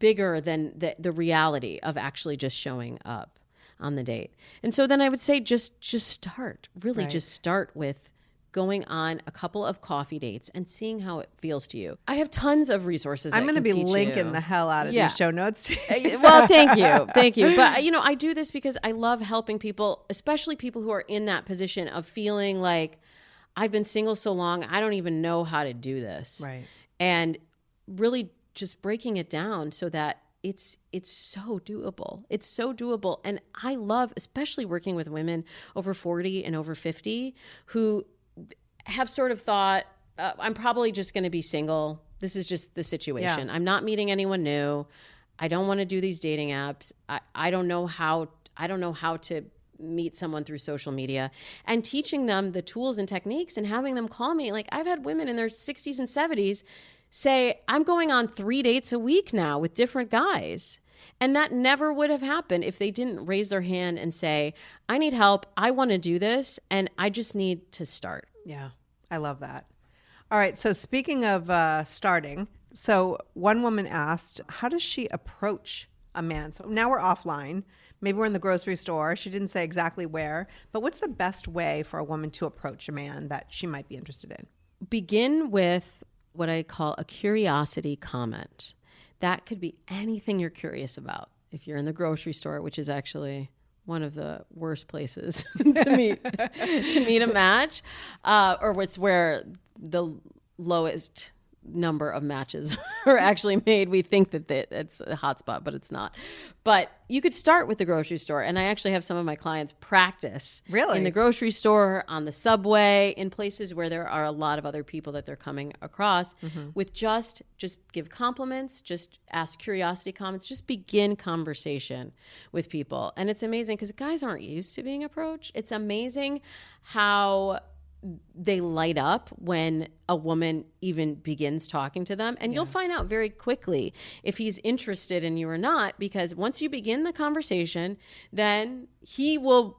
bigger than the reality of actually just showing up on the date. And so then I would say just start. Really just start with going on a couple of coffee dates and seeing how it feels to you. I have tons of resources. I'm going to be linking the hell out of these show notes. Well, thank you. But I do this because I love helping people, especially people who are in that position of feeling like I've been single so long, I don't even know how to do this. Right. And really just breaking it down so that it's so doable. It's so doable. And I love, especially working with women over 40 and over 50 who have sort of thought, I'm probably just going to be single. This is just the situation. Yeah. I'm not meeting anyone new. I don't want to do these dating apps. I don't know how to meet someone through social media, and teaching them the tools and techniques and having them call me. Like, I've had women in their 60s and 70s say, I'm going on 3 dates a week now with different guys. And that never would have happened if they didn't raise their hand and say, I need help. I want to do this. And I just need to start. Yeah, I love that. All right. So speaking of starting, so one woman asked, how does she approach a man? So now we're offline. Maybe we're in the grocery store. She didn't say exactly where, but what's the best way for a woman to approach a man that she might be interested in? Begin with what I call a curiosity comment. That could be anything you're curious about. If you're in the grocery store, which is actually one of the worst places to meet a match, or it's where the lowest number of matches are actually made. We think that it's a hotspot, but it's not. But you could start with the grocery store. And I actually have some of my clients practice in the grocery store, on the subway, in places where there are a lot of other people that they're coming across with just give compliments, just ask curiosity comments, just begin conversation with people. And it's amazing because guys aren't used to being approached. It's amazing how they light up when a woman even begins talking to them. And you'll find out very quickly if he's interested in you or not, because once you begin the conversation, then he will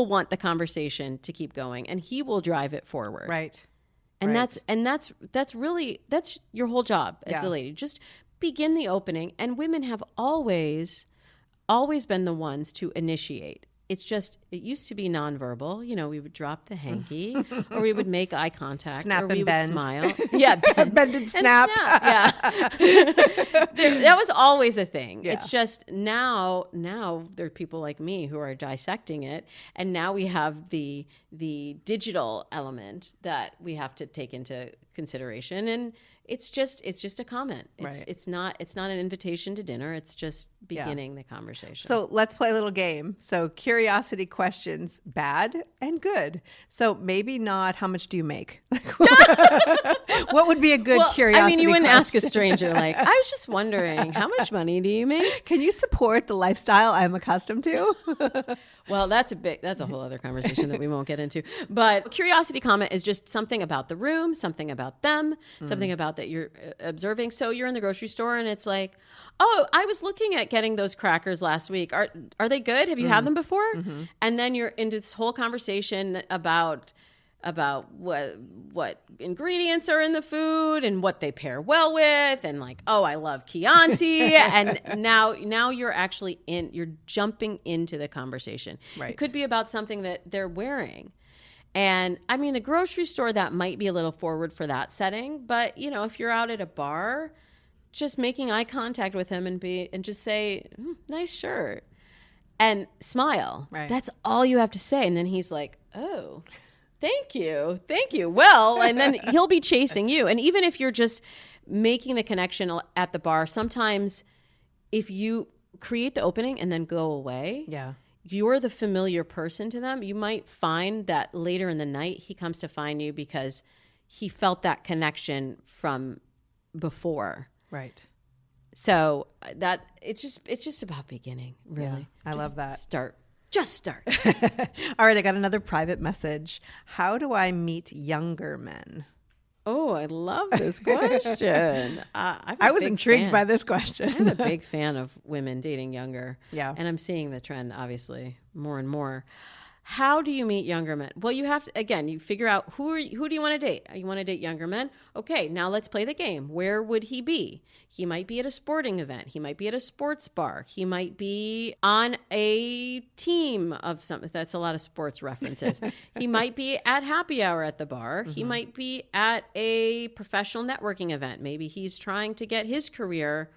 want the conversation to keep going, and he will drive it forward. Right. And that's really your whole job as a lady. Just begin the opening. And women have always been the ones to initiate. It's just, it used to be nonverbal. We would drop the hanky, or we would make eye contact, snap or we and would bend. Smile. Yeah, bend and snap. Yeah, that was always a thing. Yeah. It's just now there are people like me who are dissecting it, and now we have the digital element that we have to take into consideration. And it's just a comment. Right. It's not an invitation to dinner. It's just beginning the conversation. So let's play a little game. So curiosity questions, bad and good. So maybe not how much do you make? What would be a good curiosity I mean, you wouldn't question? ask a stranger like, I was just wondering, how much money do you make? Can you support the lifestyle I'm accustomed to? Well, that's a whole other conversation that we won't get into. But curiosity comment is just something about the room, something about them, something about that you're observing. So you're in the grocery store and it's like, oh, I was looking at getting those crackers last week. Are they good? Have you had them before? And then you're into this whole conversation about what ingredients are in the food and what they pair well with, and like, oh, I love Chianti. And now you're actually you're jumping into the conversation. Right. It could be about something that they're wearing. And I mean, the grocery store, that might be a little forward for that setting, but if you're out at a bar, just making eye contact with him and just say, nice shirt, and smile. Right. That's all you have to say. And then he's like, oh, thank you. Well, and then he'll be chasing you. And even if you're just making the connection at the bar, sometimes if you create the opening and then go away, you're the familiar person to them. You might find that later in the night, he comes to find you because he felt that connection from before. Right. So that it's just about beginning, really. Yeah, I love that. Just start. All right, I got another private message. How do I meet younger men? Oh, I love this question. I was intrigued by this question. I'm a big fan of women dating younger. Yeah. And I'm seeing the trend, obviously, more and more. How do you meet younger men? Well, you have to, again, you figure out who do you want to date? You want to date younger men? Okay, now let's play the game. Where would he be? He might be at a sporting event. He might be at a sports bar. He might be on a team of something. That's a lot of sports references. He might be at happy hour at the bar. He might be at a professional networking event. Maybe he's trying to get his career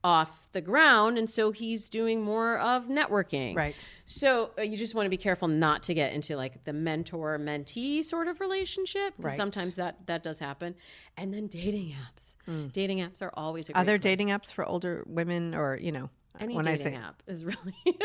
off the ground, and so he's doing more of networking. Right. So you just want to be careful not to get into like the mentor-mentee sort of relationship, because sometimes that does happen. And then dating apps. Dating apps are always a great Are there place. dating apps for older women, or Any when dating app is really...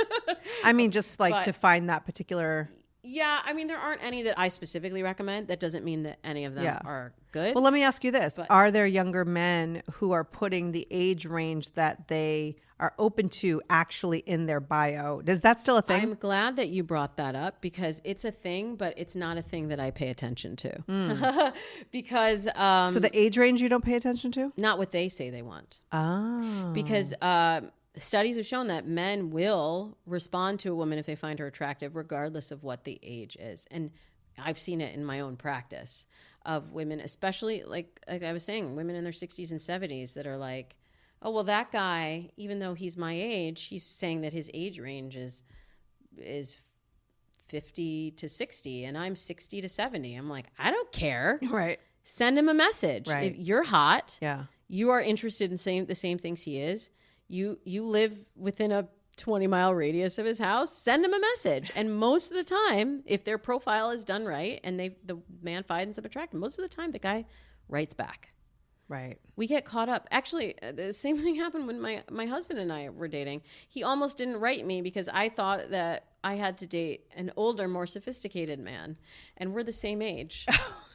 I mean, just like to find that particular... Yeah, I mean, there aren't any that I specifically recommend. That doesn't mean that any of them are good. Well, let me ask you this. Are there younger men who are putting the age range that they are open to actually in their bio? Is that still a thing? I'm glad that you brought that up, because it's a thing, but it's not a thing that I pay attention to. Because... so the age range you don't pay attention to? Not what they say they want. Oh. Because... studies have shown that men will respond to a woman if they find her attractive, regardless of what the age is. And I've seen it in my own practice of women, especially like I was saying, women in their 60s and 70s that are like, oh, well, that guy, even though he's my age, he's saying that his age range is 50 to 60 and I'm 60 to 70. I'm like, I don't care. Right. Send him a message. Right. If you're hot. Yeah. You are interested in the same things he is. You live within a 20-mile radius of his house, send him a message. And most of the time, if their profile is done right and the man finds them attractive, most of the time the guy writes back. Right. We get caught up. Actually, the same thing happened when my husband and I were dating. He almost didn't write me because I thought that I had to date an older, more sophisticated man. And we're the same age.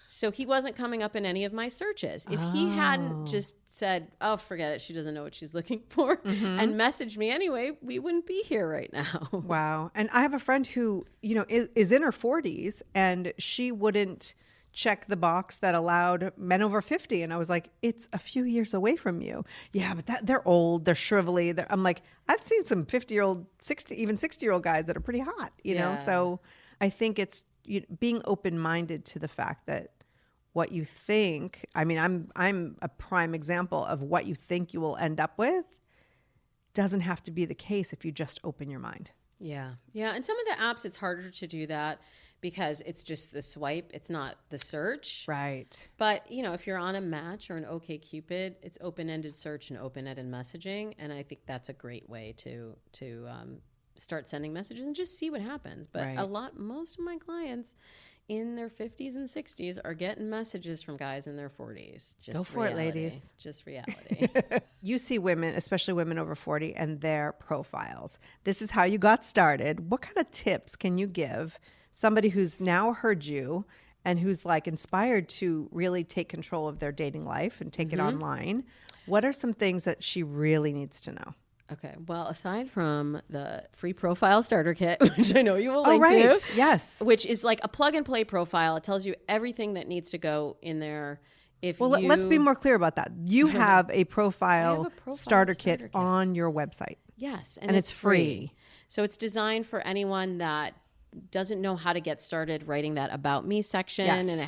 So he wasn't coming up in any of my searches. If he hadn't just said, oh, forget it, she doesn't know what she's looking for, and messaged me anyway, we wouldn't be here right now. Wow. And I have a friend who, is in her 40s, and she wouldn't check the box that allowed men over 50. And I was like, it's a few years away from you. Yeah, but they're old, they're shrivelly. I'm like, I've seen some 50-year-old, 60, even 60-year-old guys that are pretty hot, you know? So I think it's being open-minded to the fact that what you think, I mean, I'm a prime example of what you think you will end up with doesn't have to be the case if you just open your mind. Yeah. Yeah. And some of the apps, it's harder to do that because it's just the swipe. It's not the search. Right. But, if you're on a Match or an OkCupid, it's open-ended search and open-ended messaging. And I think that's a great way to start sending messages and just see what happens. But most of my clients, in their 50s and 60s are getting messages from guys in their 40s. Just Go for it, ladies. Just reality. You see women, especially women over 40, and their profiles. This is how you got started. What kind of tips can you give somebody who's now heard you and who's like inspired to really take control of their dating life and take it online? What are some things that she really needs to know? Okay. Well, aside from the free profile starter kit, which I know you will link to. Yes. Which is like a plug and play profile. It tells you everything that needs to go in there. Let's be more clear about that. You have a profile starter kit on your website. Yes. And it's free. So it's designed for anyone that doesn't know how to get started writing that About Me section. Yes. And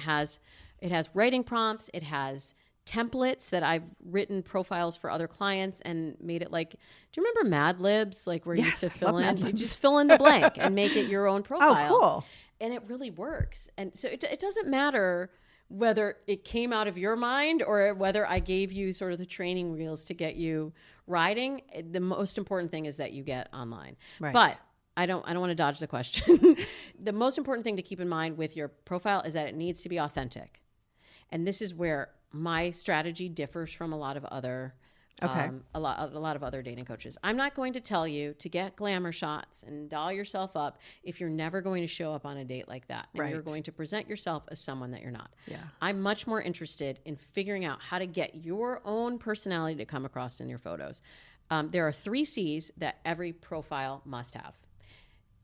it has writing prompts. It has templates that I've written profiles for other clients and made it like, do you remember Mad Libs? Like where you used to fill in, you just fill in the blank and make it your own profile. Oh, cool. And it really works. And so it doesn't matter whether it came out of your mind or whether I gave you sort of the training wheels to get you riding. The most important thing is that you get online. Right. But I don't want to dodge the question. The most important thing to keep in mind with your profile is that it needs to be authentic. And this is where my strategy differs from a lot of other a lot of other dating coaches. I'm not going to tell you to get glamour shots and doll yourself up if you're never going to show up on a date like that. And you're going to present yourself as someone that you're not. Yeah. I'm much more interested in figuring out how to get your own personality to come across in your photos. There are 3 C's that every profile must have.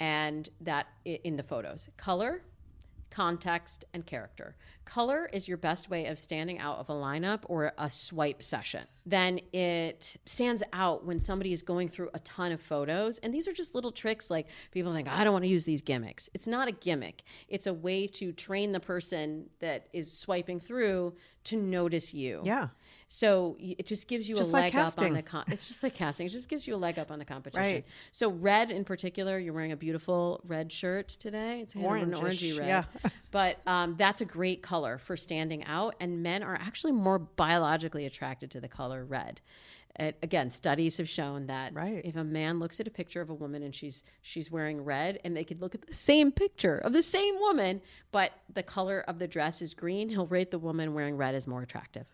And that in the photos: color, context, and character. Color is your best way of standing out of a lineup or a swipe session. Then it stands out when somebody is going through a ton of photos. And these are just little tricks, like people think, I don't want to use these gimmicks. It's not a gimmick. It's a way to train the person that is swiping through to notice you. Yeah. So it just gives you just a like leg casting. up on the it's just like casting. It just gives you a leg up on the competition. Right. So red in particular, you're wearing a beautiful red shirt today. It's kind of an orangey red. Yeah. But that's a great color for standing out. And men are actually more biologically attracted to the color red. Again, studies have shown that if a man looks at a picture of a woman and she's wearing red, and they could look at the same picture of the same woman, but the color of the dress is green, he'll rate the woman wearing red as more attractive.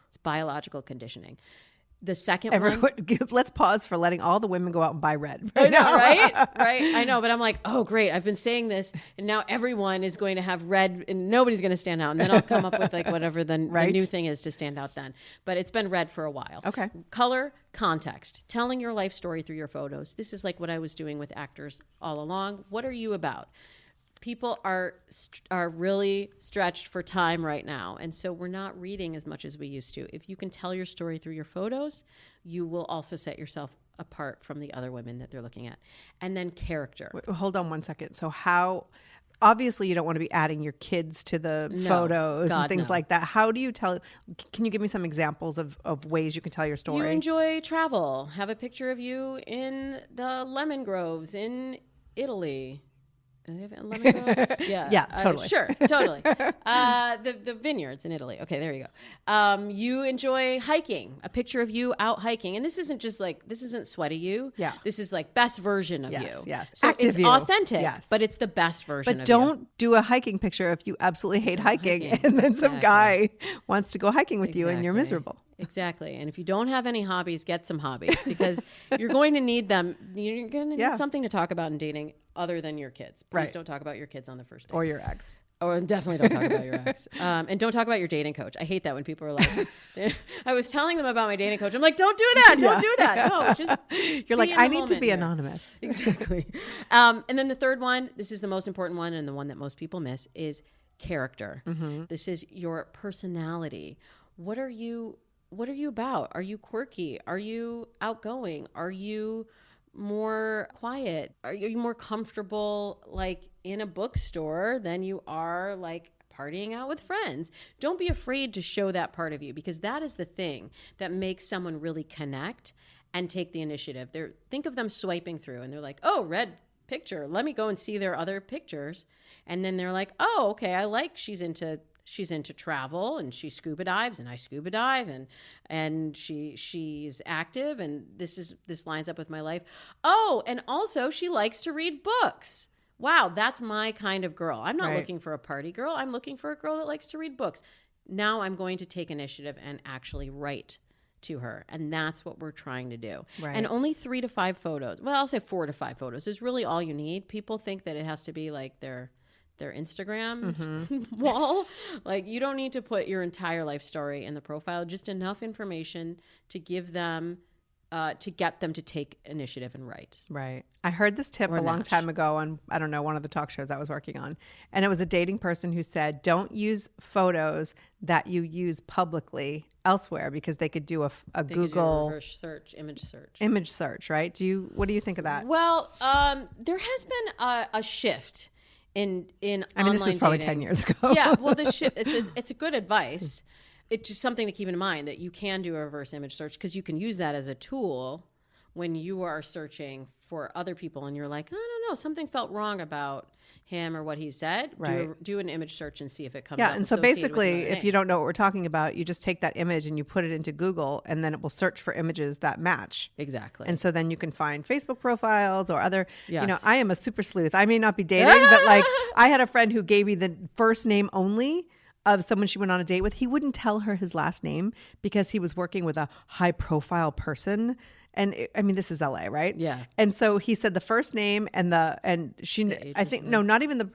It's biological conditioning. The second one... Let's pause for letting all the women go out and buy red. I know, right? Right? I know, but I'm like, oh, great. I've been saying this, and now everyone is going to have red, and nobody's going to stand out. And then I'll come up with like whatever the new thing is to stand out then. But it's been red for a while. Okay. Color, context, telling your life story through your photos. This is like what I was doing with actors all along. What are you about? People are really stretched for time right now. And so we're not reading as much as we used to. If you can tell your story through your photos, you will also set yourself apart from the other women that they're looking at. And then character. Wait, hold on one second. So obviously you don't want to be adding your kids to the photos and things like that. How do you can you give me some examples of ways you can tell your story? You enjoy travel. Have a picture of you in the lemon groves in Italy. Do they have lemon groves? Yeah, totally. Sure, totally. The vineyards in Italy. Okay, there you go. You enjoy hiking. A picture of you out hiking, and this isn't sweaty you. Yeah, this is like best version of you. Yes, so active it's you. authentic. But it's the best version. But of don't you. do a hiking picture if you absolutely hate hiking, and then some guy wants to go hiking with you, and you're miserable. Exactly. And if you don't have any hobbies, get some hobbies, because you're going to need them. You're going to need something to talk about in dating other than your kids. Please don't talk about your kids on the first date. Or your ex. Or definitely don't talk about your ex. And don't talk about your dating coach. I hate that when people are like, I was telling them about my dating coach. I'm like, don't do that. Don't do that. No, just you're like, I need to be anonymous. Exactly. And then the third one, this is the most important one and the one that most people miss, is character. Mm-hmm. This is your personality. What are you about? Are you quirky? Are you outgoing? Are you more quiet? Are you more comfortable like in a bookstore than you are like partying out with friends? Don't be afraid to show that part of you, because that is the thing that makes someone really connect and take the initiative. Think of them swiping through and they're like, oh, red picture. Let me go and see their other pictures. And then they're like, oh, okay, I like she's into travel, and she scuba dives and I scuba dive, and she's active, and this lines up with my life. Oh, and also she likes to read books. wow, that's my kind of girl. I'm not Right. looking for a party girl. I'm looking for a girl that likes to read books. Now I'm going to take initiative and actually write to her. And that's what we're trying to do. Right. And only 3 to 5 photos. Well, I'll say 4 to 5 photos is really all you need. People think that it has to be like their Instagram wall. Like, you don't need to put your entire life story in the profile, just enough information to give them, to get them to take initiative and write. Right. I heard this tip Or a long match. time ago on, I don't know, one of the talk shows I was working on. And it was a dating person who said, don't use photos that you use publicly elsewhere because they could do a They could do Google reverse search, image search. right? What do you think of that? Well, there has been a shift in I mean, online this was probably dating. 10 years ago. Yeah, well, the shift, it's a good advice. It's just something to keep in mind that you can do a reverse image search because you can use that as a tool when you are searching for other people and you're like, I don't know, something felt wrong about him or what he said. Right. Do an image search and see if it comes Yeah, up. and so associated with basically, another if name. you don't know what we're talking about, you just take that image and you put it into Google, and then it will search for images that match. Exactly. And so then you can find Facebook profiles or other, Yes. I am a super sleuth. I may not be dating, but like I had a friend who gave me the first name only of someone she went on a date with. He wouldn't tell her his last name because he was working with a high profile person. And this is LA, right? Yeah. And so he said the first name and she, age I or think, something. no, not even the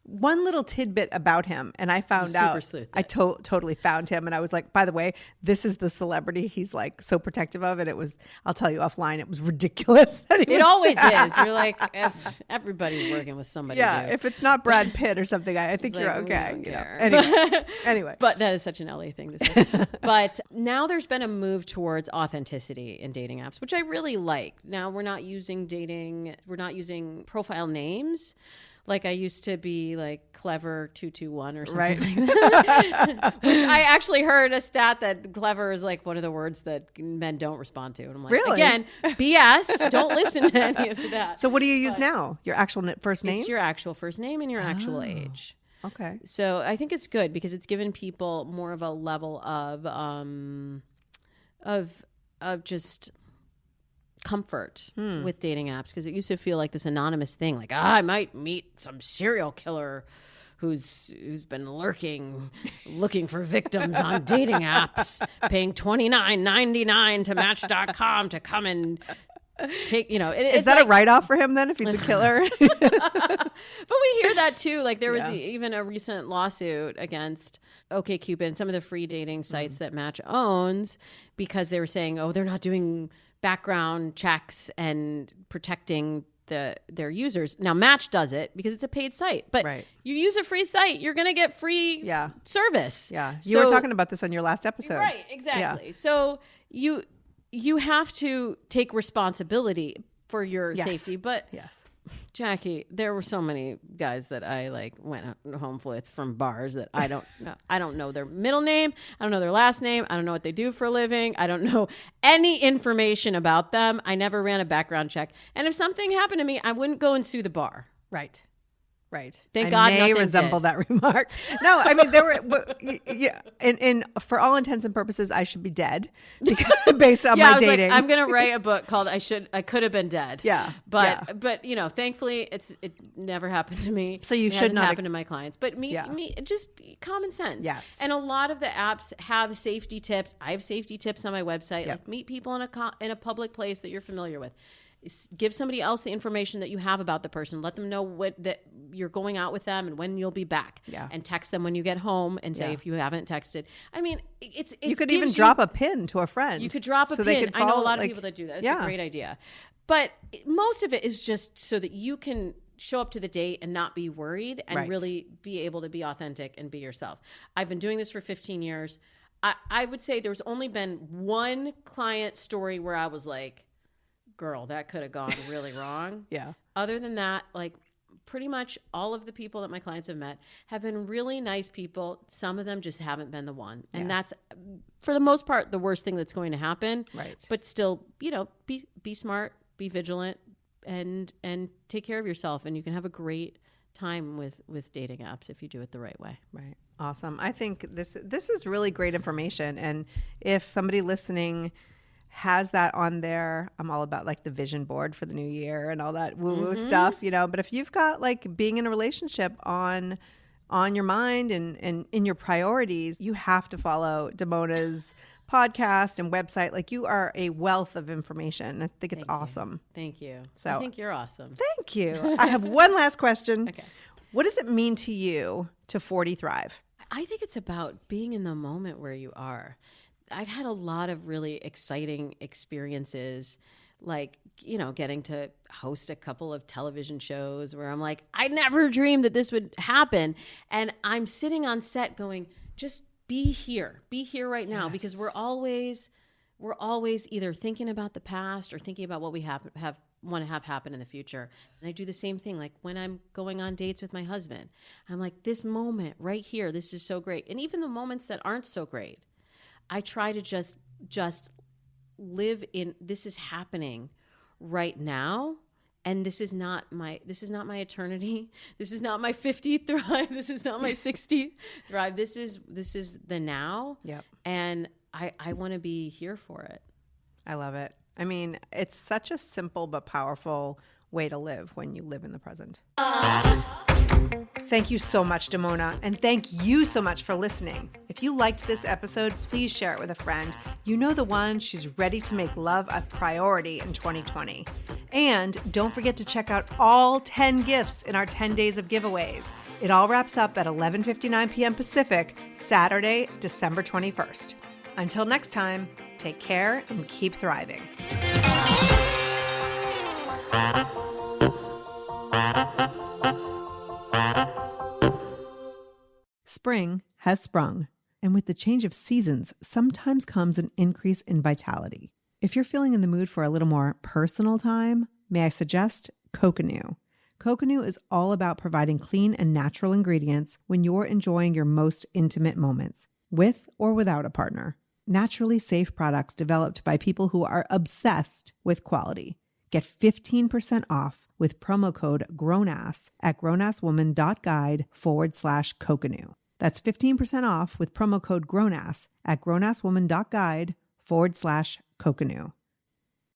one little tidbit about him. And I found super out, sleuth I totally found him. And I was like, by the way, this is the celebrity he's like so protective of. And it was, I'll tell you offline, it was ridiculous. That he It was- always is. You're like, if everybody's working with somebody. Yeah. dude. If it's not Brad Pitt or something, I think It's you're like, we okay. don't You know? care. Anyway. But that is such an LA thing to say. But now there's been a move towards authenticity in dating apps, which I really like. Now we're not using profile names. Like I used to be like clever 221 or something. Right. Like that. Which I actually heard a stat that clever is like one of the words that men don't respond to. And I'm like, Really? again, BS. Don't listen to any of that. So what do you use now? Your actual first name? It's your actual first name and your actual age. Okay. So I think it's good because it's given people more of a level of just comfort with dating apps, because it used to feel like this anonymous thing, like I might meet some serial killer who's been looking for victims on dating apps, paying $29.99 to Match.com to come and take, Is that a write-off for him then if he's a killer? But we hear that too. Like there was Yeah. even a recent lawsuit against OkCupid and some of the free dating sites that Match owns, because they were saying, oh, they're not doing background checks and protecting their users. Now Match does it because it's a paid site, but Right. you use a free site, you're going to get free Yeah. service. Yeah. You were So- talking about this on your last episode. Right, exactly. So you have to take responsibility for your Yes. safety. But Yes. Jackie, there were so many guys that I went home with from bars that I don't know. I don't know their middle name. I don't know their last name. I don't know what they do for a living. I don't know any information about them. I never ran a background check. And if something happened to me, I wouldn't go and sue the bar. Right. Right. Thank I God may nothing resemble did. that remark. No, I mean there were. Yeah, and for all intents and purposes, I should be dead because, based on Yeah, I my was dating. like, I'm gonna write a book called I could have been dead. Yeah, but yeah. but thankfully it never happened to me. So you It should hasn't not- happen to my clients. But me Yeah. just common sense. Yes. And a lot of the apps have safety tips. I have safety tips on my website. Yep. Like meet people in a public place that you're familiar with. Give somebody else the information that you have about the person. Let them know that you're going out with them and when you'll be back. Yeah. And text them when you get home and say Yeah. if you haven't texted. I mean, it's you could even gives drop a pin to a friend. you could drop a so they pin. could I know a follow, lot of like- people that do that. It's yeah. a great idea. But most of it is just so that you can show up to the date and not be worried and Right. really be able to be authentic and be yourself. I've been doing this for 15 years. I would say there's only been one client story where I was like, girl, that could have gone really wrong. Yeah. Other than that, like pretty much all of the people that my clients have met have been really nice people. Some of them just haven't been the one. And Yeah. that's, for the most part, the worst thing that's going to happen. Right. But still, be smart, be vigilant, and take care of yourself. And you can have a great time with dating apps if you do it the right way. Right. Awesome. I think this is really great information. And if somebody listening has that on there. I'm all about like the vision board for the new year and all that woo-woo stuff, but if you've got like being in a relationship on your mind and in your priorities, you have to follow Damona's podcast and website. Like, you are a wealth of information. I think it's awesome. Thank you. So I think you're awesome. Thank you. I have one last question. Okay. What does it mean to you to 40 Thrive? I think it's about being in the moment where you are. I've had a lot of really exciting experiences, like, getting to host a couple of television shows where I'm like, I never dreamed that this would happen. And I'm sitting on set going, just be here right now, because we're always either thinking about the past or thinking about what we want to have happen in the future. And I do the same thing. Like when I'm going on dates with my husband, I'm like, this moment right here, this is so great. And even the moments that aren't so great, I try to just live in, this is happening right now. And this is not my eternity. This is not my 50th Thrive. This is not my 60th Thrive. This is the now. Yep. And I want to be here for it. I love it. I mean, it's such a simple but powerful way to live when you live in the present. Thank you so much, Damona, and thank you so much for listening. If you liked this episode, please share it with a friend. You know, the one, she's ready to make love a priority in 2020. And don't forget to check out all 10 gifts in our 10 days of giveaways. It all wraps up at 11:59 p.m. Pacific, Saturday, December 21st. Until next time, take care and keep thriving. Spring has sprung, and with the change of seasons, sometimes comes an increase in vitality. If you're feeling in the mood for a little more personal time, may I suggest Coconut. Coconut is all about providing clean and natural ingredients when you're enjoying your most intimate moments, with or without a partner. Naturally safe products developed by people who are obsessed with quality. Get 15% off with promo code GROWNASS at grownasswoman.guide/Coconut. That's 15% off with promo code GROWNASS at grownasswoman.guide/Coconut.